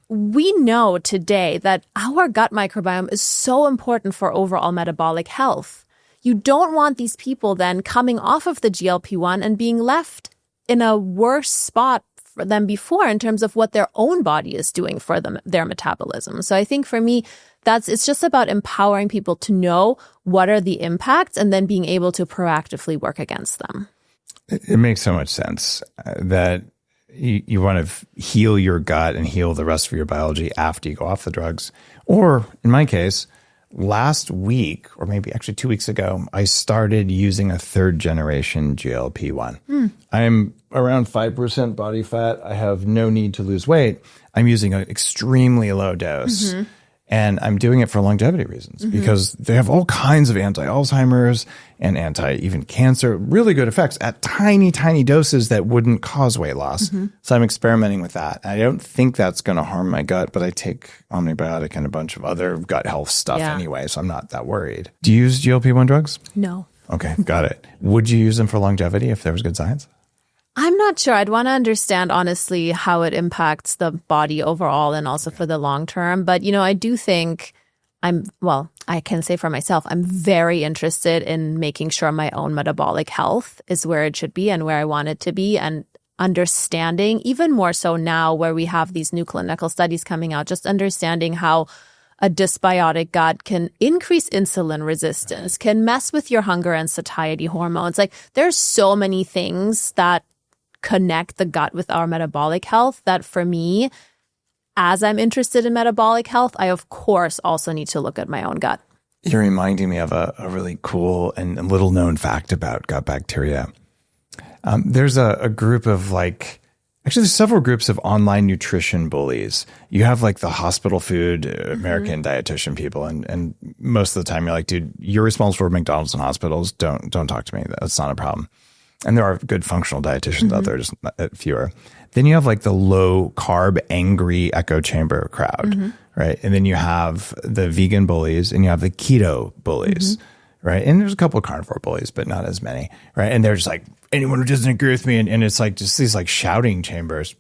We know today that our gut microbiome is so important for overall metabolic health. You don't want these people then coming off of the GLP-1 and being left in a worse spot than before in terms of what their own body is doing for their metabolism. So I think for me, it's just about empowering people to know what are the impacts and then being able to proactively work against them. It makes so much sense that you want to heal your gut and heal the rest of your biology after you go off the drugs. Or in my case, last week, or maybe actually 2 weeks ago, I started using a third generation GLP-1. I'm around 5% body fat. I have no need to lose weight. I'm using an extremely low dose. And I'm doing it for longevity reasons because they have all kinds of anti-Alzheimer's and anti-even cancer, really good effects at tiny, tiny doses that wouldn't cause weight loss. So I'm experimenting with that. I don't think that's going to harm my gut, but I take omnibiotic and a bunch of other gut health stuff anyway, so I'm not that worried. Do you use GLP-1 drugs? No. Okay, got it. Would you use them for longevity if there was good science? I'm not sure. I'd want to understand, honestly, how it impacts the body overall and also for the long term. But, I do think I can say for myself, I'm very interested in making sure my own metabolic health is where it should be and where I want it to be, and understanding, even more so now where we have these new clinical studies coming out, just understanding how a dysbiotic gut can increase insulin resistance, can mess with your hunger and satiety hormones. Like, there's so many things that connect the gut with our metabolic health that for me, as I'm interested in metabolic health, I of course also need to look at my own gut. You're reminding me of a really cool and little known fact about gut bacteria. There's a group of there's several groups of online nutrition bullies. You have the hospital food, American dietitian people. And most of the time you're like, dude, you're responsible for McDonald's and hospitals. Don't talk to me. That's not a problem. And there are good functional dietitians out there, just fewer. Then you have the low carb, angry echo chamber crowd, right? And then you have the vegan bullies and you have the keto bullies, right? And there's a couple of carnivore bullies, but not as many, right? And they're just anyone who doesn't agree with me. And it's just these shouting chambers.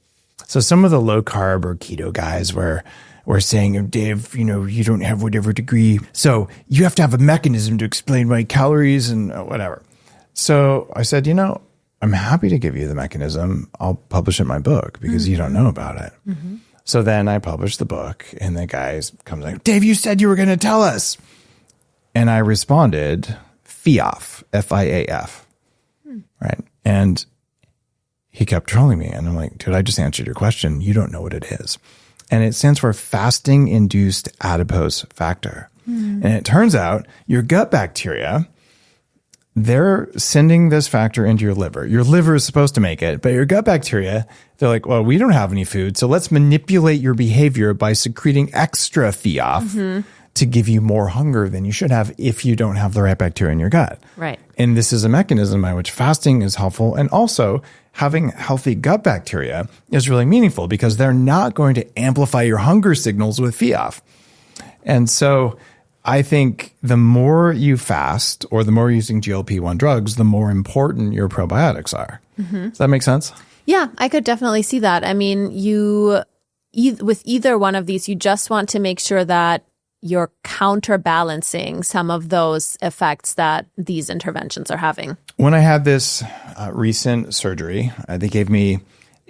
So some of the low carb or keto guys were saying, Dave, you don't have whatever degree. So you have to have a mechanism to explain my calories and whatever. So I said, I'm happy to give you the mechanism. I'll publish it in my book because you don't know about it. So then I published the book, and the guy comes like, Dave, you said you were going to tell us. And I responded, FIAF, F-I-A-F. Right. And he kept trolling me. And I'm like, dude, I just answered your question. You don't know what it is. And it stands for fasting-induced adipose factor. And it turns out your gut bacteria, they're sending this factor into your liver. Your liver is supposed to make it, but your gut bacteria, they're like, well, we don't have any food, so let's manipulate your behavior by secreting extra FIAF to give you more hunger than you should have if you don't have the right bacteria in your gut. Right. And this is a mechanism by which fasting is helpful. And also having healthy gut bacteria is really meaningful because they're not going to amplify your hunger signals with FIAF. And so I think the more you fast or the more you're using GLP-1 drugs, the more important your probiotics are. Does that make sense? Yeah, I could definitely see that. I mean, with either one of these, you just want to make sure that you're counterbalancing some of those effects that these interventions are having. When I had this recent surgery, they gave me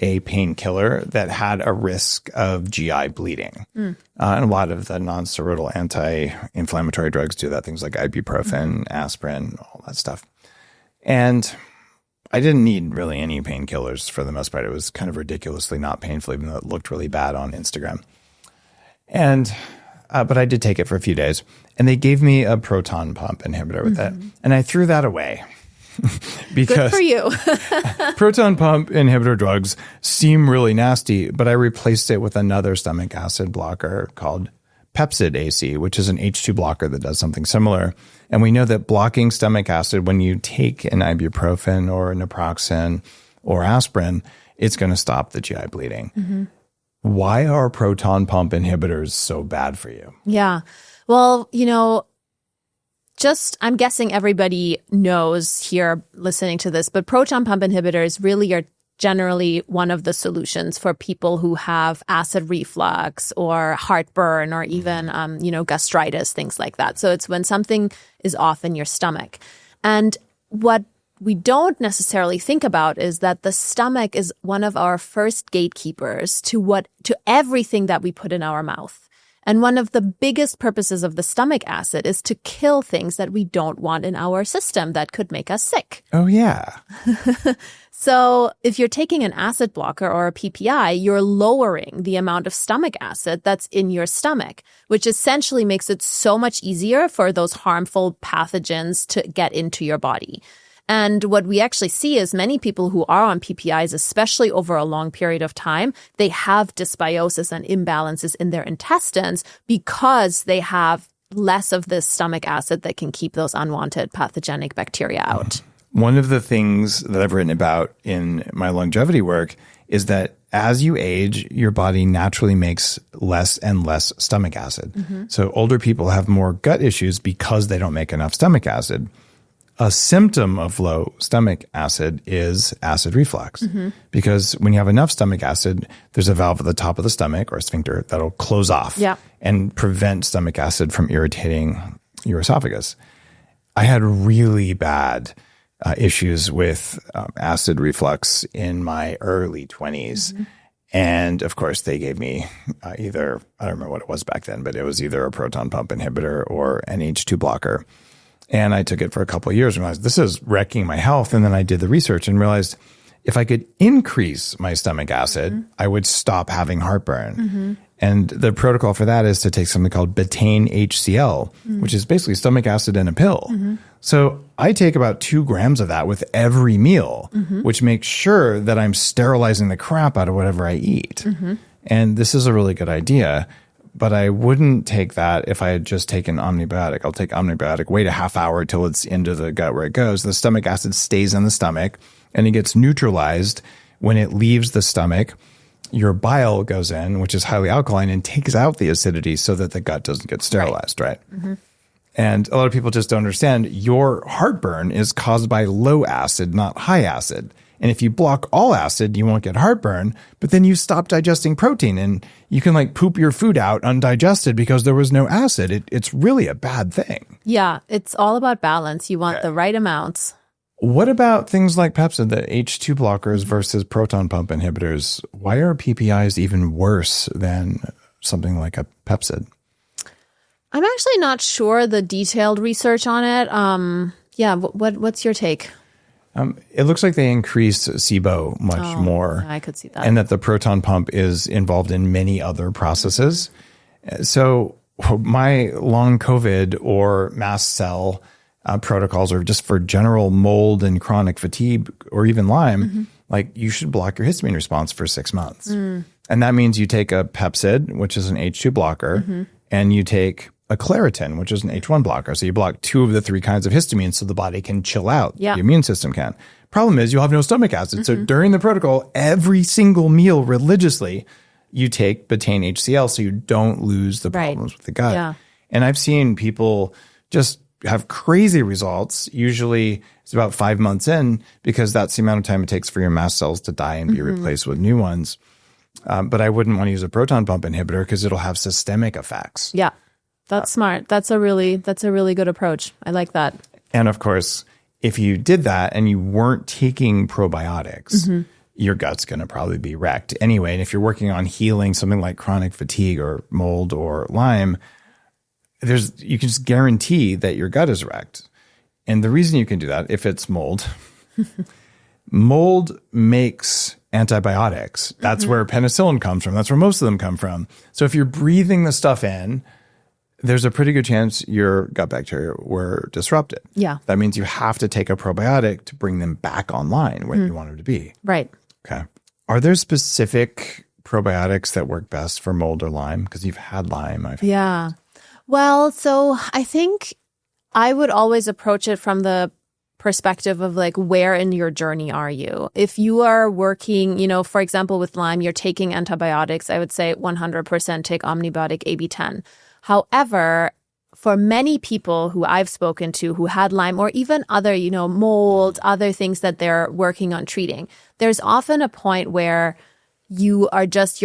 a painkiller that had a risk of GI bleeding. And a lot of the non-steroidal anti-inflammatory drugs do that, things like ibuprofen, aspirin, all that stuff. And I didn't need really any painkillers for the most part. It was kind of ridiculously not painful, even though it looked really bad on Instagram. And but I did take it for a few days, and they gave me a proton pump inhibitor with it, and I threw that away. Because good for you. proton pump inhibitor drugs seem really nasty, but I replaced it with another stomach acid blocker called Pepsid AC, which is an H2 blocker that does something similar. And we know that blocking stomach acid, when you take an ibuprofen or naproxen or aspirin, it's going to stop the GI bleeding. Why are proton pump inhibitors so bad for you? Yeah. Well, I'm guessing everybody knows here listening to this, but proton pump inhibitors really are generally one of the solutions for people who have acid reflux or heartburn or even, gastritis, things like that. So it's when something is off in your stomach. And what we don't necessarily think about is that the stomach is one of our first gatekeepers to everything that we put in our mouth. And one of the biggest purposes of the stomach acid is to kill things that we don't want in our system that could make us sick. Oh, yeah. So if you're taking an acid blocker or a PPI, you're lowering the amount of stomach acid that's in your stomach, which essentially makes it so much easier for those harmful pathogens to get into your body. And what we actually see is many people who are on PPIs, especially over a long period of time, they have dysbiosis and imbalances in their intestines because they have less of this stomach acid that can keep those unwanted pathogenic bacteria out. One of the things that I've written about in my longevity work is that as you age, your body naturally makes less and less stomach acid. So older people have more gut issues because they don't make enough stomach acid. A symptom of low stomach acid is acid reflux, because when you have enough stomach acid, there's a valve at the top of the stomach or a sphincter that'll close off and prevent stomach acid from irritating your esophagus. I had really bad issues with acid reflux in my early 20s. And of course, they gave me either, I don't remember what it was back then, but it was either a proton pump inhibitor or an H2 blocker. And I took it for a couple of years and realized this is wrecking my health. And then I did the research and realized if I could increase my stomach acid, I would stop having heartburn. And the protocol for that is to take something called betaine HCl, which is basically stomach acid in a pill. So I take about 2 grams of that with every meal, which makes sure that I'm sterilizing the crap out of whatever I eat. And this is a really good idea. But I wouldn't take that if I had just taken Omnibiotic. I'll take Omnibiotic, wait a half hour till it's into the gut where it goes. The stomach acid stays in the stomach and it gets neutralized. When it leaves the stomach, your bile goes in, which is highly alkaline, and takes out the acidity so that the gut doesn't get sterilized, right? And a lot of people just don't understand your heartburn is caused by low acid, not high acid. And if you block all acid, you won't get heartburn, but then you stop digesting protein and you can like poop your food out undigested because there was no acid. It's really a bad thing. Yeah, it's all about balance. You want the right amounts. What about things like Pepsid, the H2 blockers versus proton pump inhibitors? Why are PPIs even worse than something like a Pepsid? I'm actually not sure the detailed research on it. What's your take? It looks like they increased SIBO much more. Yeah, I could see that. And that the proton pump is involved in many other processes. So my long COVID or mast cell protocols are just for general mold and chronic fatigue or even Lyme. Like you should block your histamine response for 6 months. And that means you take a Pepsid, which is an H2 blocker, and you take a Claritin, which is an H1 blocker. So you block 2 of the 3 kinds of histamine so the body can chill out. Yeah. The immune system can. Problem is you'll have no stomach acid. So during the protocol, every single meal religiously, you take betaine HCl so you don't lose the problems with the gut. Yeah. And I've seen people just have crazy results. Usually it's about 5 months in because that's the amount of time it takes for your mast cells to die and be replaced with new ones. But I wouldn't want to use a proton pump inhibitor because it'll have systemic effects. Yeah. That's smart. That's a really good approach. I like that. And of course, if you did that and you weren't taking probiotics, your gut's going to probably be wrecked anyway. And if you're working on healing something like chronic fatigue or mold or Lyme, you can just guarantee that your gut is wrecked. And the reason you can do that, if it's mold, mold makes antibiotics. That's where penicillin comes from. That's where most of them come from. So if you're breathing the stuff in, there's a pretty good chance your gut bacteria were disrupted. Yeah. That means you have to take a probiotic to bring them back online where you want them to be. Right. Okay. Are there specific probiotics that work best for mold or Lyme? Because you've had Lyme. Yeah. Well, so I think I would always approach it from the perspective of like, where in your journey are you? If you are working, for example, with Lyme, you're taking antibiotics, I would say 100% take Omnibiotic AB10. However, for many people who I've spoken to who had Lyme or even other, mold, other things that they're working on treating, there's often a point where you're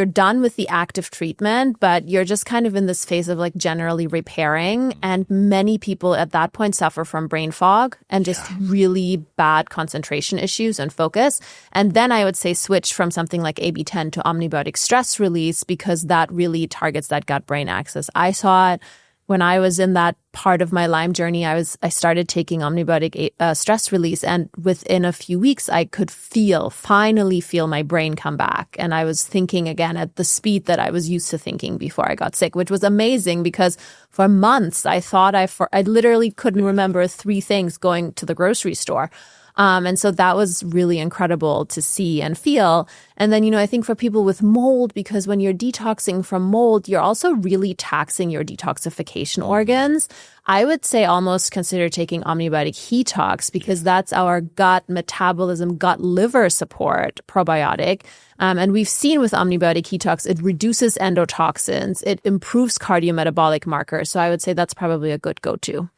done with the active treatment, but you're just kind of in this phase of like generally repairing. And many people at that point suffer from brain fog and just really bad concentration issues and focus. And then I would say switch from something like AB10 to Omnibiotic stress release because that really targets that gut-brain axis. I saw it when I was in that part of my Lyme journey. I started taking Omnibiotic stress release, and within a few weeks, I could finally feel my brain come back. And I was thinking again at the speed that I was used to thinking before I got sick, which was amazing because for months, I thought I literally couldn't remember 3 things going to the grocery store. And so that was really incredible to see and feel. And then, I think for people with mold, because when you're detoxing from mold, you're also really taxing your detoxification organs. I would say almost consider taking Omnibiotic Detox because that's our gut metabolism, gut liver support probiotic. And we've seen with Omnibiotic Detox, it reduces endotoxins, it improves cardiometabolic markers. So I would say that's probably a good go-to.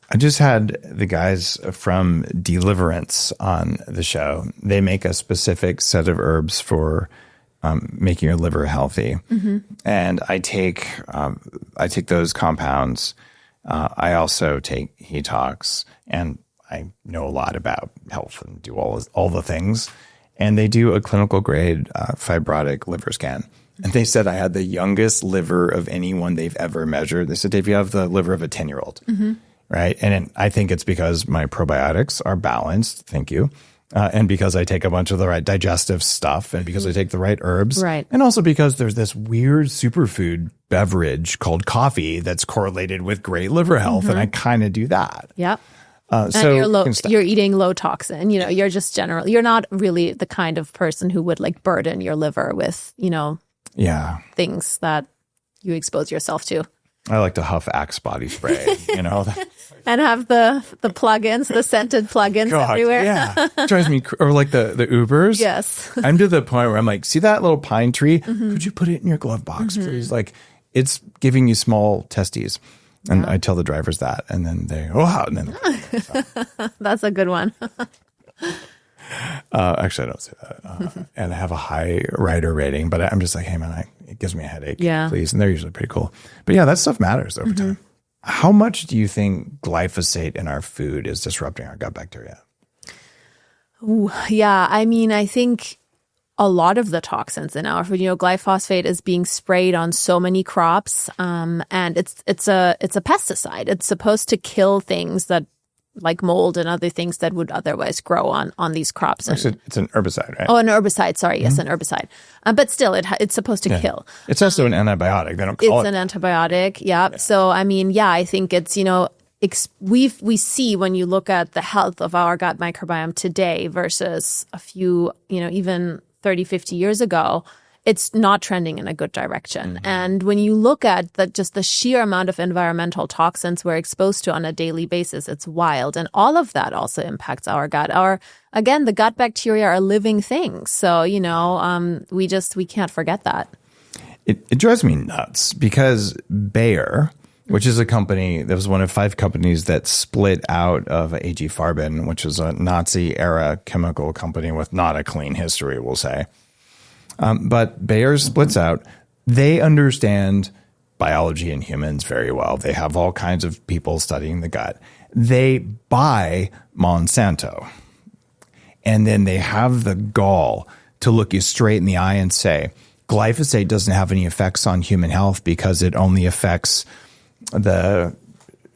I just had the guys from Deliverance on the show. They make a specific set of herbs for making your liver healthy. And I take those compounds. I also take Detox, and I know a lot about health and do all the things. And they do a clinical grade fibrotic liver scan. And they said I had the youngest liver of anyone they've ever measured. They said, Dave, you have the liver of a 10-year-old. Right. And I think it's because my probiotics are balanced. Thank you. And because I take a bunch of the right digestive stuff and because I take the right herbs. Right. And also because there's this weird superfood beverage called coffee that's correlated with great liver health. And I kind of do that. Yep. So you're eating low toxin, you're just you're not really the kind of person who would like burden your liver with, things that you expose yourself to. I like to huff Axe body spray, And have the plugins, the scented plugins everywhere. Yeah. Drives me, or like the Ubers. Yes. I'm to the point where I'm like, see that little pine tree? Could you put it in your glove box, please? Like, it's giving you small testes. And I tell the drivers that, and then they, and then That's a good one. actually, I don't say that. And I have a high rider rating, but I'm just like, hey, man, it gives me a headache, please. And they're usually pretty cool. But yeah, that stuff matters over time. How much do you think glyphosate in our food is disrupting our gut bacteria? Ooh, yeah, I mean, I think a lot of the toxins in our food, glyphosate is being sprayed on so many crops, and it's a pesticide. It's supposed to kill things that like mold and other things that would otherwise grow on these crops. Actually, it's an herbicide, right? Oh, an herbicide. Sorry. Yes, an herbicide. But still, it's supposed to kill. It's also an antibiotic. They don't call it. It's an antibiotic. Yeah. So, I mean, I think it's, we see when you look at the health of our gut microbiome today versus a few, even 30, 50 years ago, it's not trending in a good direction. And when you look at just the sheer amount of environmental toxins we're exposed to on a daily basis, it's wild. And all of that also impacts our gut. Again, the gut bacteria are living things. So, we can't forget that. It drives me nuts because Bayer, which is a company that was one of 5 companies that split out of AG Farben, which was a Nazi-era chemical company with not a clean history, we'll say. But Bayer splits out. They understand biology in humans very well. They have all kinds of people studying the gut. They buy Monsanto. And then they have the gall to look you straight in the eye and say, glyphosate doesn't have any effects on human health because it only affects the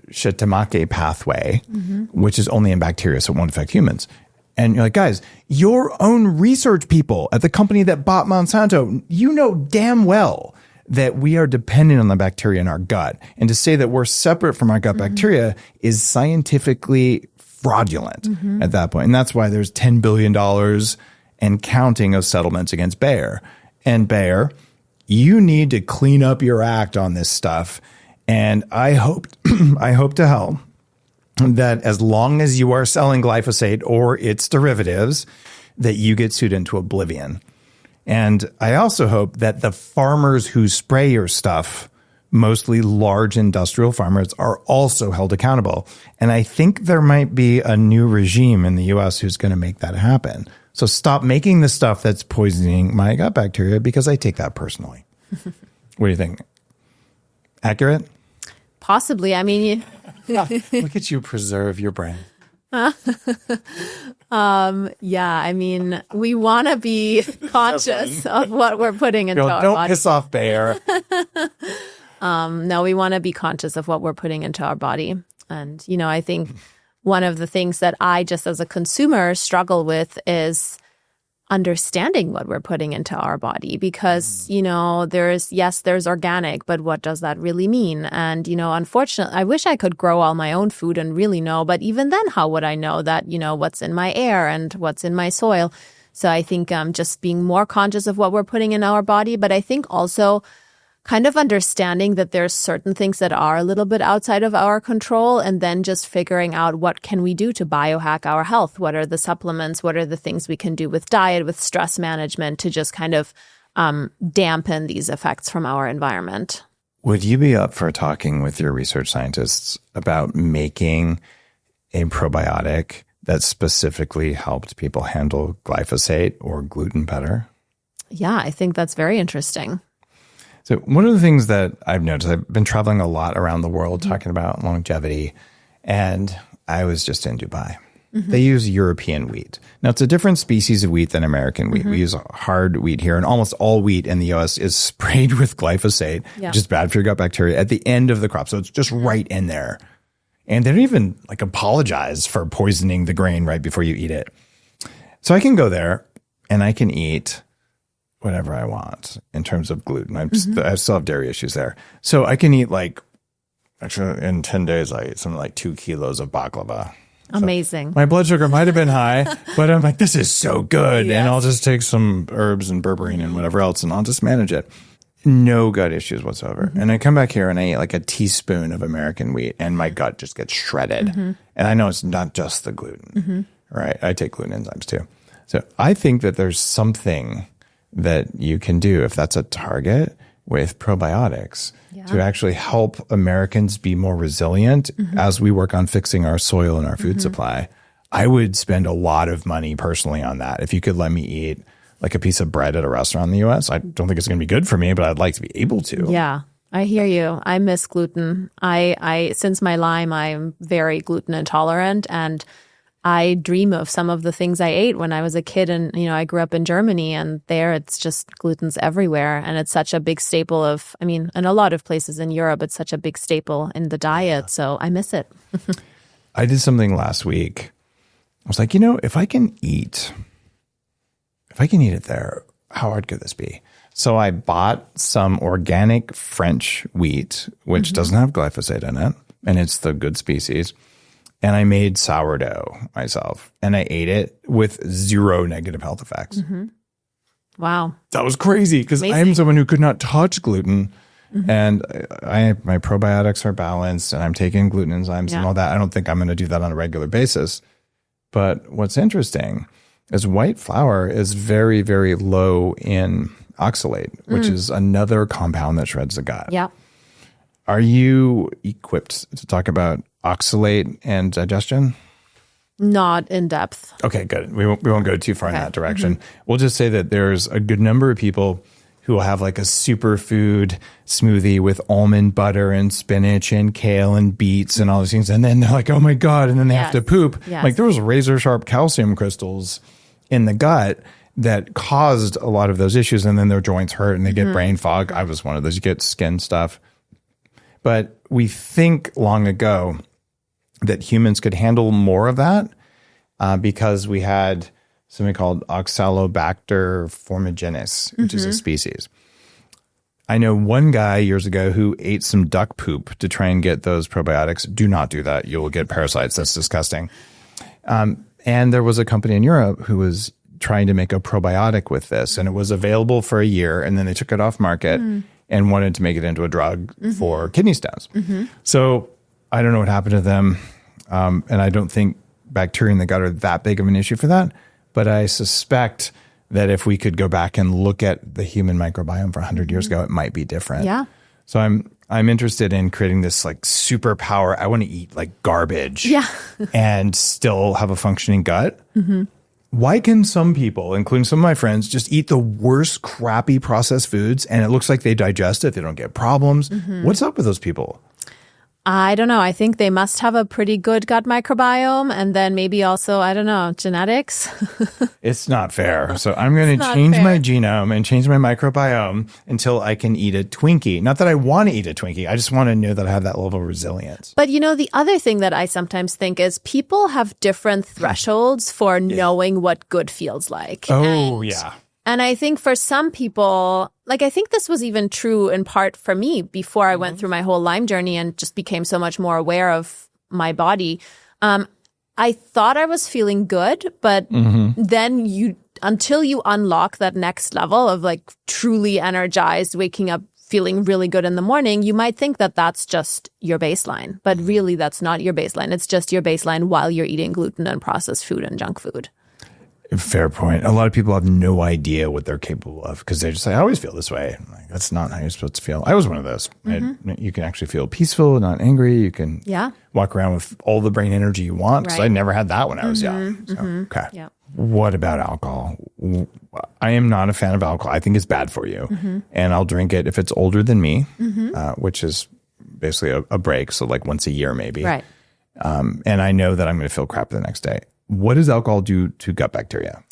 shiitake pathway, which is only in bacteria, so it won't affect humans. And you're like, guys, your own research people at the company that bought Monsanto, you know damn well that we are dependent on the bacteria in our gut. And to say that we're separate from our gut bacteria is scientifically fraudulent at that point. And that's why there's $10 billion and counting of settlements against Bayer. And Bayer, you need to clean up your act on this stuff. And I hope to hell that as long as you are selling glyphosate or its derivatives, that you get sued into oblivion. And I also hope that the farmers who spray your stuff, mostly large industrial farmers, are also held accountable. And I think there might be a new regime in the US who's going to make that happen. So stop making the stuff that's poisoning my gut bacteria, because I take that personally. What do you think? Accurate? Possibly. I mean, Look at you preserve your brand. I mean, we want to be conscious of what we're putting into our Don't body. piss off Bayer. No, we want to be conscious of what we're putting into our body. And, I think one of the things that I just as a consumer struggle with is understanding what we're putting into our body, because, there's organic, but what does that really mean? And, unfortunately, I wish I could grow all my own food and really know, but even then, how would I know that, what's in my air and what's in my soil? So I think just being more conscious of what we're putting in our body, but I think also kind of understanding that there's certain things that are a little bit outside of our control, and then just figuring out what can we do to biohack our health? What are the supplements? What are the things we can do with diet, with stress management to just kind of dampen these effects from our environment? Would you be up for talking with your research scientists about making a probiotic that specifically helped people handle glyphosate or gluten better? Yeah, I think that's very interesting. So one of the things that I've noticed, I've been traveling a lot around the world talking about longevity, and I was just in Dubai. They use European wheat. Now, it's a different species of wheat than American wheat. We use hard wheat here, and almost all wheat in the US is sprayed with glyphosate, which is bad for your gut bacteria, at the end of the crop. So it's just right in there. And they don't even apologize for poisoning the grain right before you eat it. So I can go there and I can eat whatever I want in terms of gluten. I still have dairy issues there. So I can eat actually in 10 days, I ate something like 2 kilos of baklava. Amazing. So my blood sugar might have been high, but I'm like, this is so good. Yes. And I'll just take some herbs and berberine and whatever else, and I'll just manage it. No gut issues whatsoever. And I come back here and I eat a teaspoon of American wheat, and my gut just gets shredded. And I know it's not just the gluten, right? I take gluten enzymes too. So I think that there's something that you can do, if that's a target, with probiotics to actually help Americans be more resilient as we work on fixing our soil and our food supply. I would spend a lot of money personally on that. If you could let me eat a piece of bread at a restaurant in the US, I don't think it's going to be good for me, but I'd like to be able to. Yeah, I hear you. I miss gluten. I since my Lyme, I'm very gluten intolerant, and I dream of some of the things I ate when I was a kid. And, I grew up in Germany, and there it's just gluten's everywhere. And it's such a big staple of, in a lot of places in Europe, it's such a big staple in the diet. So I miss it. I did something last week. I was like, if I can eat it there, how hard could this be? So I bought some organic French wheat, which doesn't have glyphosate in it, and it's the good species. And I made sourdough myself, and I ate it with 0 negative health effects. Wow. That was crazy because I'm someone who could not touch gluten. And my probiotics are balanced, and I'm taking gluten enzymes and all that. I don't think I'm going to do that on a regular basis. But what's interesting is white flour is very, very low in oxalate, which is another compound that shreds the gut. Yeah. Are you equipped to talk about oxalate and digestion? Not in depth. Okay, good. We won't go too far in that direction. We'll just say that there's a good number of people who will have like a superfood smoothie with almond butter and spinach and kale and beets and all these things. And then they're like, oh my God. And then they have to poop. Yes. Like there was razor sharp calcium crystals in the gut that caused a lot of those issues. And then their joints hurt and they get brain fog. I was one of those. You get skin stuff. But we think long ago that humans could handle more of that because we had something called Oxalobacter formigenes, which is a species. I know one guy years ago who ate some duck poop to try and get those probiotics. Do not do that. You'll get parasites. That's disgusting. And there was a company in Europe who was trying to make a probiotic with this, and it was available for a year, and then they took it off market and wanted to make it into a drug for kidney stones. So I don't know what happened to them, and I don't think bacteria in the gut are that big of an issue for that. But I suspect that if we could go back and look at the human microbiome for 100 years ago, it might be different. Yeah. So I'm interested in creating this like superpower. I want to eat like garbage and still have a functioning gut. Why can some people, including some of my friends, just eat the worst crappy processed foods and it looks like they digest it, they don't get problems? What's up with those people? I don't know. I think they must have a pretty good gut microbiome, and then maybe also, I don't know, genetics. It's not fair. So I'm going to change my genome and change my microbiome until I can eat a Twinkie. Not that I want to eat a Twinkie. I just want to know that I have that level of resilience. But the other thing that I sometimes think is people have different thresholds for knowing what good feels like. Oh, yeah. And I think for some people, like I think this was even true in part for me before I went through my whole Lyme journey and just became so much more aware of my body. I thought I was feeling good, but then until you unlock that next level of like truly energized, waking up feeling really good in the morning, you might think that that's just your baseline. But really, that's not your baseline. It's just your baseline while you're eating gluten and processed food and junk food. Fair point. A lot of people have no idea what they're capable of because they just say, I always feel this way. I'm like, that's not how you're supposed to feel. I was one of those. You can actually feel peaceful, not angry. You can walk around with all the brain energy you want. Because I never had that when I was young. So, okay. Yeah. What about alcohol? I am not a fan of alcohol. I think it's bad for you. And I'll drink it if it's older than me, which is basically a break. So like once a year maybe. Right. And I know that I'm going to feel crap the next day. What does alcohol do to gut bacteria?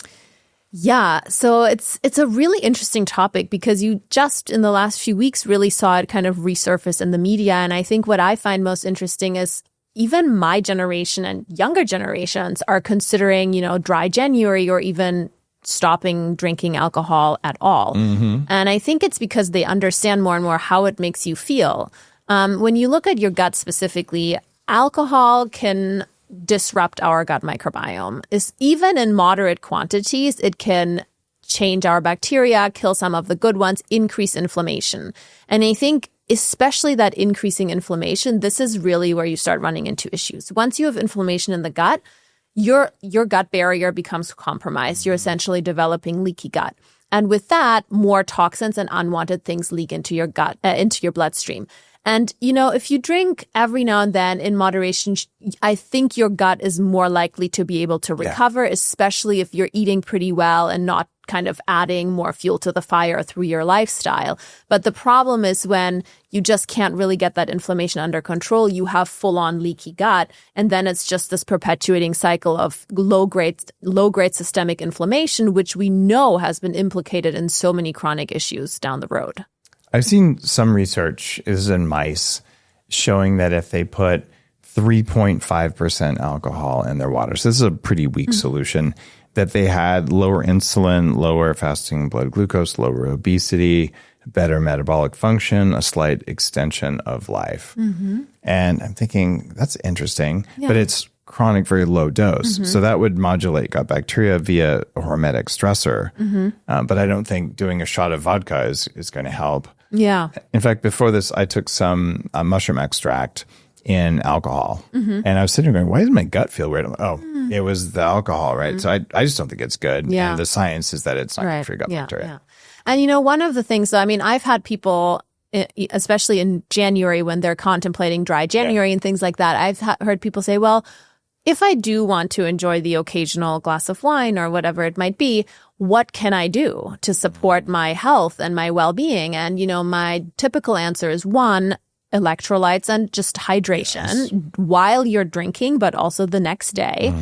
Yeah, so it's a really interesting topic because you just in the last few weeks really saw it kind of resurface in the media. And I think what I find most interesting is even my generation and younger generations are considering, dry January or even stopping drinking alcohol at all. And I think it's because they understand more and more how it makes you feel. When you look at your gut specifically, alcohol can disrupt our gut microbiome. Even in moderate quantities, it can change our bacteria, kill some of the good ones, increase inflammation. And I think especially that increasing inflammation, this is really where you start running into issues. Once you have inflammation in the gut, your gut barrier becomes compromised. You're essentially developing leaky gut. And with that, more toxins and unwanted things leak into your gut, into your bloodstream. And, if you drink every now and then in moderation, I think your gut is more likely to be able to recover, especially if you're eating pretty well and not kind of adding more fuel to the fire through your lifestyle. But the problem is when you just can't really get that inflammation under control, you have full-on leaky gut, and then it's just this perpetuating cycle of low-grade systemic inflammation, which we know has been implicated in so many chronic issues down the road. I've seen some research is in mice showing that if they put 3.5% alcohol in their water, so this is a pretty weak solution, that they had lower insulin, lower fasting blood glucose, lower obesity, better metabolic function, a slight extension of life. And I'm thinking, that's interesting, but it's chronic, very low dose. So that would modulate gut bacteria via a hormetic stressor. But I don't think doing a shot of vodka is going to help. Yeah. In fact, before this, I took some mushroom extract in alcohol. And I was sitting there going, why does my gut feel weird? I'm like, it was the alcohol, right? So I just don't think it's good. Yeah. And the science is that it's not good for your gut bacteria. Yeah. And, one of the things, I mean, I've had people, especially in January when they're contemplating dry January and things like that, I've heard people say, well, if I do want to enjoy the occasional glass of wine or whatever it might be, what can I do to support my health and my well-being? And, my typical answer is one, electrolytes and just hydration while you're drinking, but also the next day.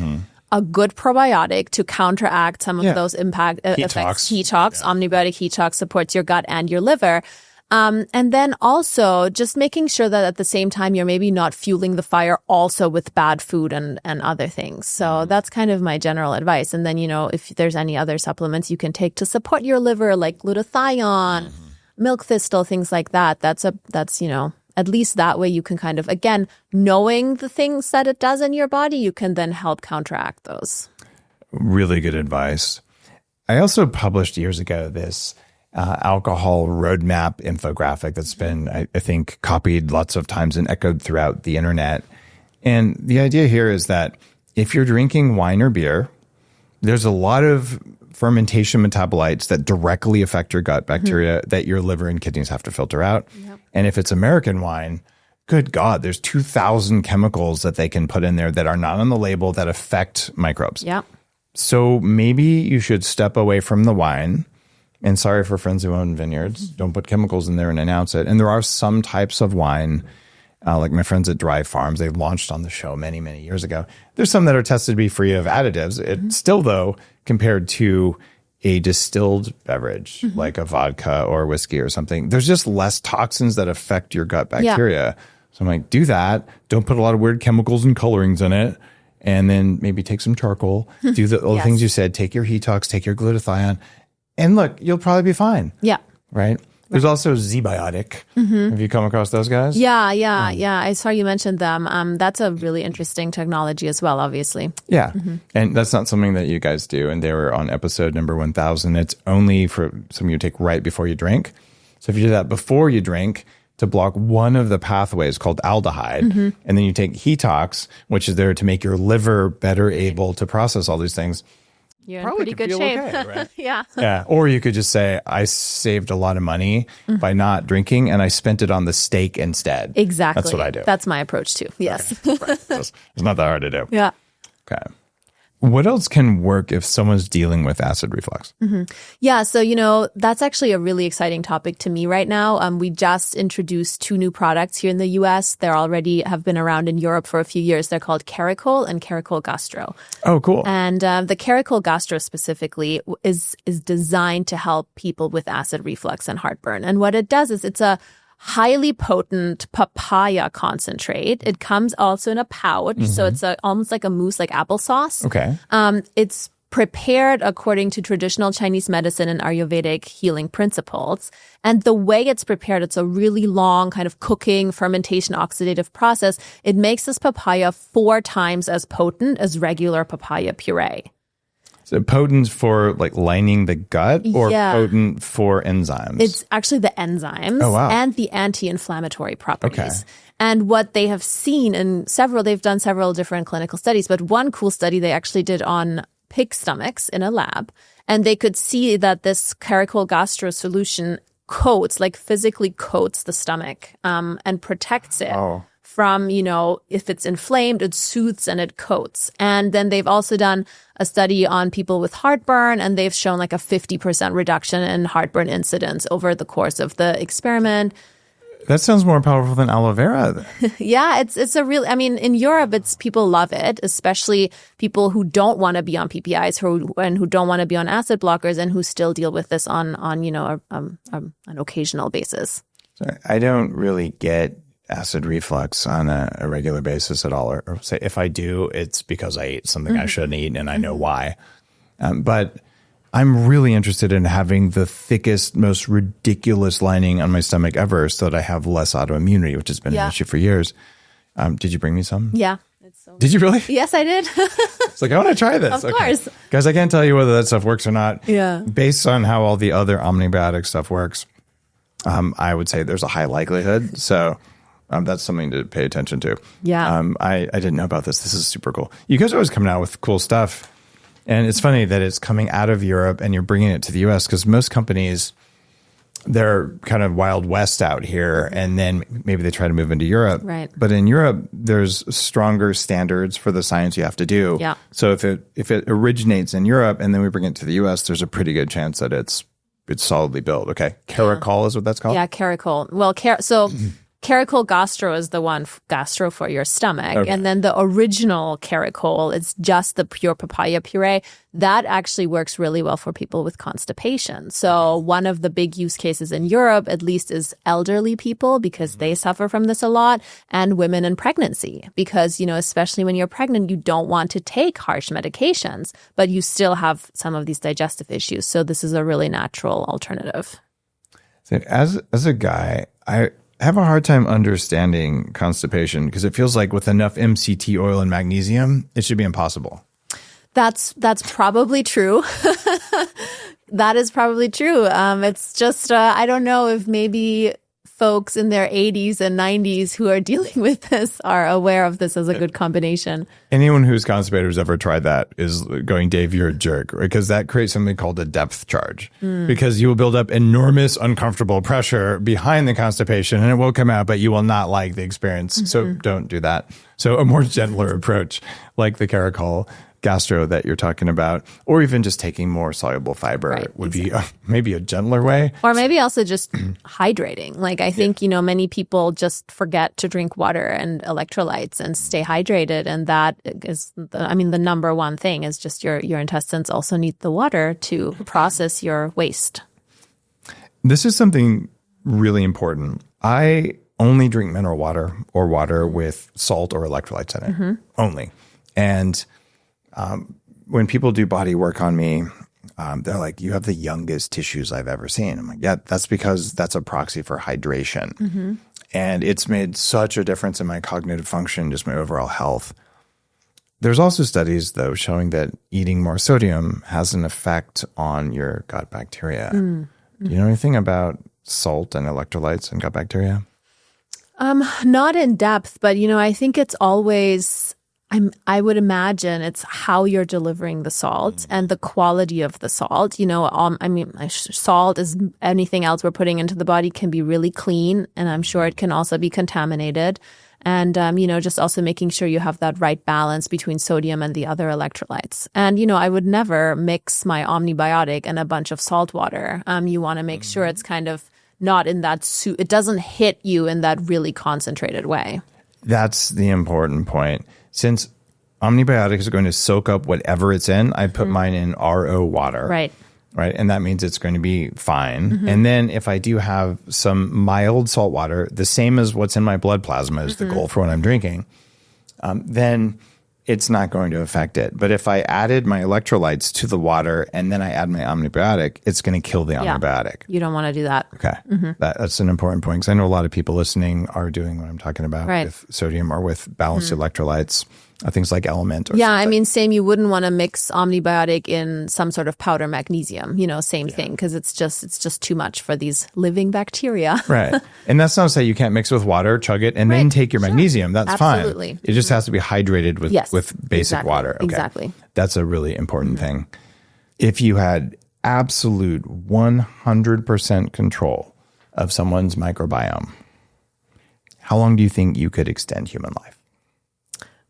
A good probiotic to counteract some of those effects. Detox, omnibiotic detox supports your gut and your liver. And then also just making sure that at the same time, you're maybe not fueling the fire also with bad food and other things. So that's kind of my general advice. And then, if there's any other supplements you can take to support your liver, like glutathione, milk thistle, things like that, that's at least that way you can kind of, again, knowing the things that it does in your body, you can then help counteract those. Really good advice. I also published years ago this alcohol roadmap infographic that's been, I think, copied lots of times and echoed throughout the internet. And the idea here is that if you're drinking wine or beer, there's a lot of fermentation metabolites that directly affect your gut bacteria that your liver and kidneys have to filter out. And if it's American wine, good God, there's 2,000 chemicals that they can put in there that are not on the label that affect microbes. So maybe you should step away from the wine. And sorry for friends who own vineyards, don't put chemicals in there and announce it. And there are some types of wine, like my friends at Dry Farms, they launched on the show many, many years ago. There's some that are tested to be free of additives. It still, though, compared to a distilled beverage like a vodka or whiskey or something, there's just less toxins that affect your gut bacteria. So I'm like, do that. Don't put a lot of weird chemicals and colorings in it. And then maybe take some charcoal. Do all the things you said. Take your detox, take your glutathione. And look, you'll probably be fine. Right? There's also Zebiotic. Have you come across those guys? Yeah. I saw you mentioned them. That's a really interesting technology as well, obviously. Yeah. And that's not something that you guys do. And they were on episode number 1000. It's only for something you take right before you drink. So if you do that before you drink to block one of the pathways called aldehyde, and then you take detox, which is there to make your liver better able to process all these things, you're in pretty good shape. Okay, right? Yeah. Or you could just say, I saved a lot of money by not drinking and I spent it on the steak instead. Exactly. That's what I do. That's my approach too. Yes. Okay. Right. It's not that hard to do. Yeah. Okay. What else can work if someone's dealing with acid reflux? Yeah. So, that's actually a really exciting topic to me right now. We just introduced 2 new products here in the US. They're already have been around in Europe for a few years. They're called Caricol and Caricol Gastro. Oh, cool. And the Caricol Gastro specifically is designed to help people with acid reflux and heartburn. And what it does is it's a highly potent papaya concentrate. It comes also in a pouch, so it's almost like a mousse, like applesauce. Okay. It's prepared according to traditional Chinese medicine and Ayurvedic healing principles. And the way it's prepared, it's a really long kind of cooking, fermentation, oxidative process. It makes this papaya 4 times as potent as regular papaya puree. So potent for like lining the gut or potent for enzymes? It's actually the enzymes and the anti-inflammatory properties. Okay. And what they have seen in they've done several different clinical studies, but one cool study they actually did on pig stomachs in a lab. And they could see that this Caricol Gastro solution physically coats the stomach and protects it from, if it's inflamed, it soothes and it coats. And then they've also done a study on people with heartburn, and they've shown like a 50% reduction in heartburn incidence over the course of the experiment. That sounds more powerful than aloe vera. Yeah, it's a real, in Europe, people love it, especially people who don't want to be on PPIs who don't want to be on acid blockers and who still deal with this on an occasional basis. So I don't really get acid reflux on a regular basis at all. Or say if I do, it's because I ate something I shouldn't eat and I know why. But I'm really interested in having the thickest, most ridiculous lining on my stomach ever so that I have less autoimmunity, which has been an issue for years. Did you bring me some? Yeah. Did you really? Yes, I did. It's like, I want to try this. Of course. Guys, I can't tell you whether that stuff works or not. Yeah. Based on how all the other omnibiotic stuff works, I would say there's a high likelihood. So that's something to pay attention to. Yeah. I didn't know about this. This is super cool. You guys are always coming out with cool stuff. And it's funny that it's coming out of Europe and you're bringing it to the US because most companies, they're kind of Wild West out here. And then maybe they try to move into Europe. Right. But in Europe, there's stronger standards for the science you have to do. Yeah. So if it originates in Europe and then we bring it to the US, there's a pretty good chance that it's solidly built. Okay. Caracol is what that's called? Yeah, Caracol. Well, Caracol Gastro is the one, gastro for your stomach. Okay. And then the original Caracol, it's just the pure papaya puree. That actually works really well for people with constipation. So one of the big use cases in Europe, at least, is elderly people because they suffer from this a lot, and women in pregnancy because, especially when you're pregnant, you don't want to take harsh medications, but you still have some of these digestive issues. So this is a really natural alternative. So as a guy, I have a hard time understanding constipation because it feels like with enough MCT oil and magnesium, it should be impossible. That's probably true. That is probably true. It's just, I don't know if maybe folks in their 80s and 90s who are dealing with this are aware of this as a good combination. Anyone who's constipated who's ever tried that is going, Dave, you're a jerk, right? Because that creates something called a depth charge because you will build up enormous uncomfortable pressure behind the constipation and it will come out, but you will not like the experience. So don't do that. So a more gentler approach like the Caracol Gastro that you're talking about, or even just taking more soluble fiber would be maybe a gentler way. Or maybe also just hydrating. Like I think, many people just forget to drink water and electrolytes and stay hydrated. And that is, the number one thing is just your intestines also need the water to process your waste. This is something really important. I only drink mineral water or water with salt or electrolytes in it, only. And when people do body work on me, they're like, you have the youngest tissues I've ever seen. I'm like, yeah, that's because that's a proxy for hydration. And it's made such a difference in my cognitive function, just my overall health. There's also studies, though, showing that eating more sodium has an effect on your gut bacteria. Do you know anything about salt and electrolytes and gut bacteria? Not in depth, but, I think it's always... I would imagine it's how you're delivering the salt and the quality of the salt. Salt is anything else we're putting into the body can be really clean, and I'm sure it can also be contaminated. And, just also making sure you have that right balance between sodium and the other electrolytes. And, I would never mix my omnibiotic and a bunch of salt water. You want to make sure it's kind of not in that it doesn't hit you in that really concentrated way. That's the important point. Since omnibiotics are going to soak up whatever it's in, I put mine in RO water. Right. And that means it's going to be fine. And then if I do have some mild salt water, the same as what's in my blood plasma is the goal for what I'm drinking, then it's not going to affect it. But if I added my electrolytes to the water and then I add my omnibiotic, it's going to kill the omnibiotic. You don't want to do that. Okay. That's an important point because I know a lot of people listening are doing what I'm talking about with sodium or with balanced electrolytes. Things like Element. Same. You wouldn't want to mix omnibiotic in some sort of powder magnesium, same thing, because it's just too much for these living bacteria. Right. And that's not to say you can't mix with water, chug it, and then take your magnesium. That's Absolutely. fine. It just has to be hydrated with basic water. Okay. Exactly. That's a really important thing. If you had absolute 100% control of someone's microbiome, how long do you think you could extend human life?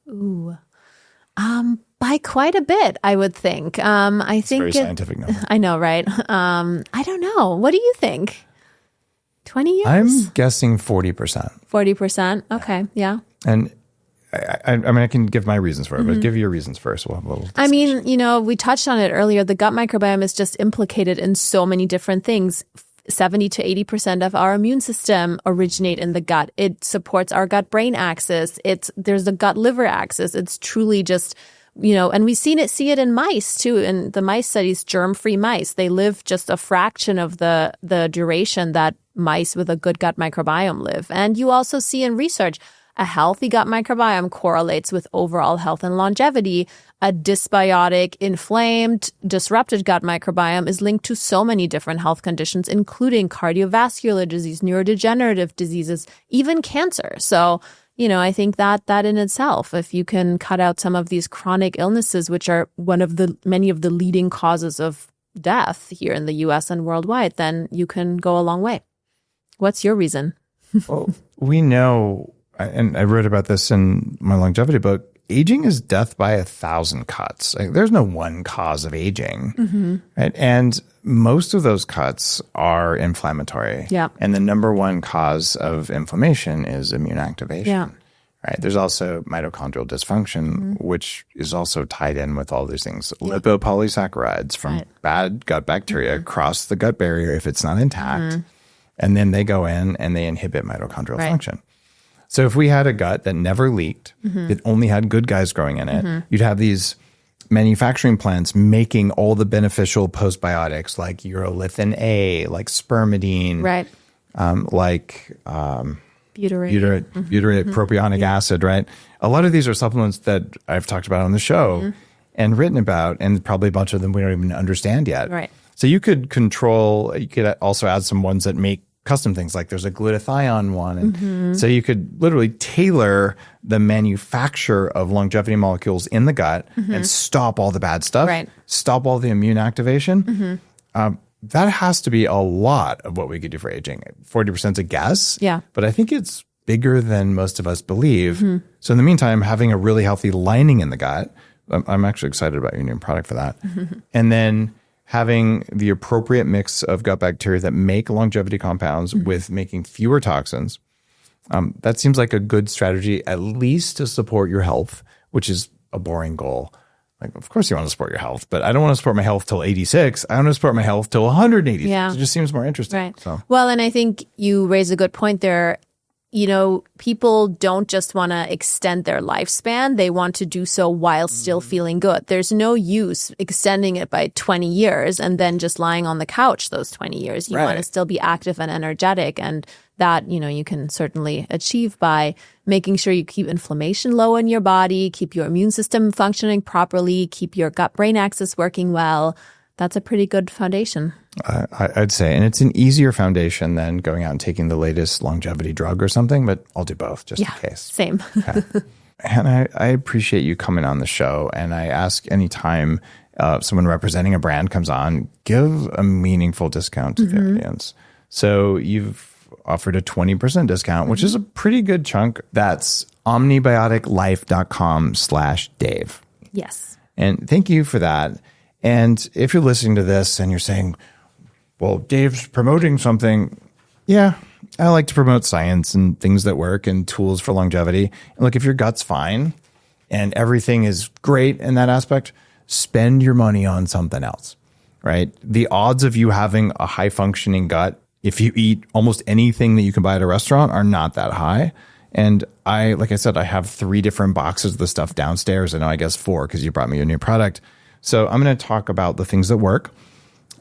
Ooh. By quite a bit, I would think. I think very scientific number. I know, right? I don't know. What do you think? 20 years? I'm guessing 40%. 40%? Okay, yeah. And I mean, I can give my reasons for it, but give your reasons first. We'll have a little discussion. I mean, we touched on it earlier. The gut microbiome is just implicated in so many different things. 70 to 80% of our immune system originate in the gut. It supports our gut-brain axis. There's the gut-liver axis. It's truly just, and we see it in mice too. In the mice studies, germ-free mice, they live just a fraction of the duration that mice with a good gut microbiome live. And you also see in research, a healthy gut microbiome correlates with overall health and longevity. A dysbiotic, inflamed, disrupted gut microbiome is linked to so many different health conditions, including cardiovascular disease, neurodegenerative diseases, even cancer. So, I think that in itself, if you can cut out some of these chronic illnesses, which are many of the leading causes of death here in the US and worldwide, then you can go a long way. What's your reason? Well, we know, and I wrote about this in my longevity book, aging is death by 1,000 cuts. Like, there's no one cause of aging. Right? And most of those cuts are inflammatory. Yeah. And the number one cause of inflammation is immune activation. Yeah. Right. There's also mitochondrial dysfunction, which is also tied in with all these things. Lipopolysaccharides from bad gut bacteria cross the gut barrier if it's not intact. And then they go in and they inhibit mitochondrial function. So if we had a gut that never leaked, it only had good guys growing in it, you'd have these manufacturing plants making all the beneficial postbiotics like urolithin A, like spermidine, like butyrate propionic acid, right? A lot of these are supplements that I've talked about on the show and written about, and probably a bunch of them we don't even understand yet. Right. So you could also add some ones that make custom things, like there's a glutathione one. And so you could literally tailor the manufacture of longevity molecules in the gut and stop all the bad stuff, stop all the immune activation. That has to be a lot of what we could do for aging. 40% is a guess, but I think it's bigger than most of us believe. So in the meantime, having a really healthy lining in the gut, I'm actually excited about your new product for that. And then having the appropriate mix of gut bacteria that make longevity compounds with making fewer toxins, that seems like a good strategy, at least to support your health, which is a boring goal. Like, of course you want to support your health, but I don't want to support my health till 86. I want to support my health till 186. Yeah. It just seems more interesting. Right. So. Well, and I think you raise a good point there. People don't just want to extend their lifespan. They want to do so while still feeling good. There's no use extending it by 20 years and then just lying on the couch those 20 years. You want to still be active and energetic. And that, you can certainly achieve by making sure you keep inflammation low in your body, keep your immune system functioning properly, keep your gut-brain axis working well. That's a pretty good foundation. I'd say, and it's an easier foundation than going out and taking the latest longevity drug or something, but I'll do both just in case. Same. Okay. And I appreciate you coming on the show. And I ask anytime someone representing a brand comes on, give a meaningful discount to the audience. So you've offered a 20% discount, which is a pretty good chunk. That's omnibioticlife.com/Dave. Yes. And thank you for that. And if you're listening to this and you're saying, well, Dave's promoting something. Yeah, I like to promote science and things that work and tools for longevity. And look, if your gut's fine and everything is great in that aspect, spend your money on something else, right? The odds of you having a high functioning gut, if you eat almost anything that you can buy at a restaurant, are not that high. And like I said, I have 3 different boxes of the stuff downstairs. I know, I guess 4 because you brought me a new product. So I'm going to talk about the things that work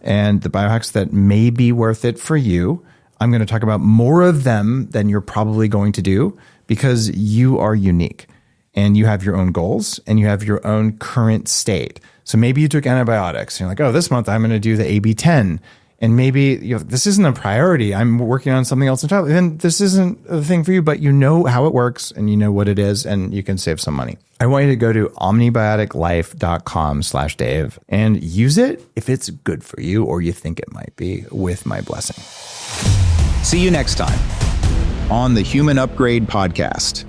and the biohacks that may be worth it for you. I'm going to talk about more of them than you're probably going to do because you are unique and you have your own goals and you have your own current state. So maybe you took antibiotics and you're like, oh, this month I'm going to do the AB10. And maybe this isn't a priority. I'm working on something else entirely. Then this isn't a thing for you, but you know how it works and you know what it is and you can save some money. I want you to go to omnibioticlife.com/Dave and use it if it's good for you or you think it might be, with my blessing. See you next time. on the Human Upgrade podcast.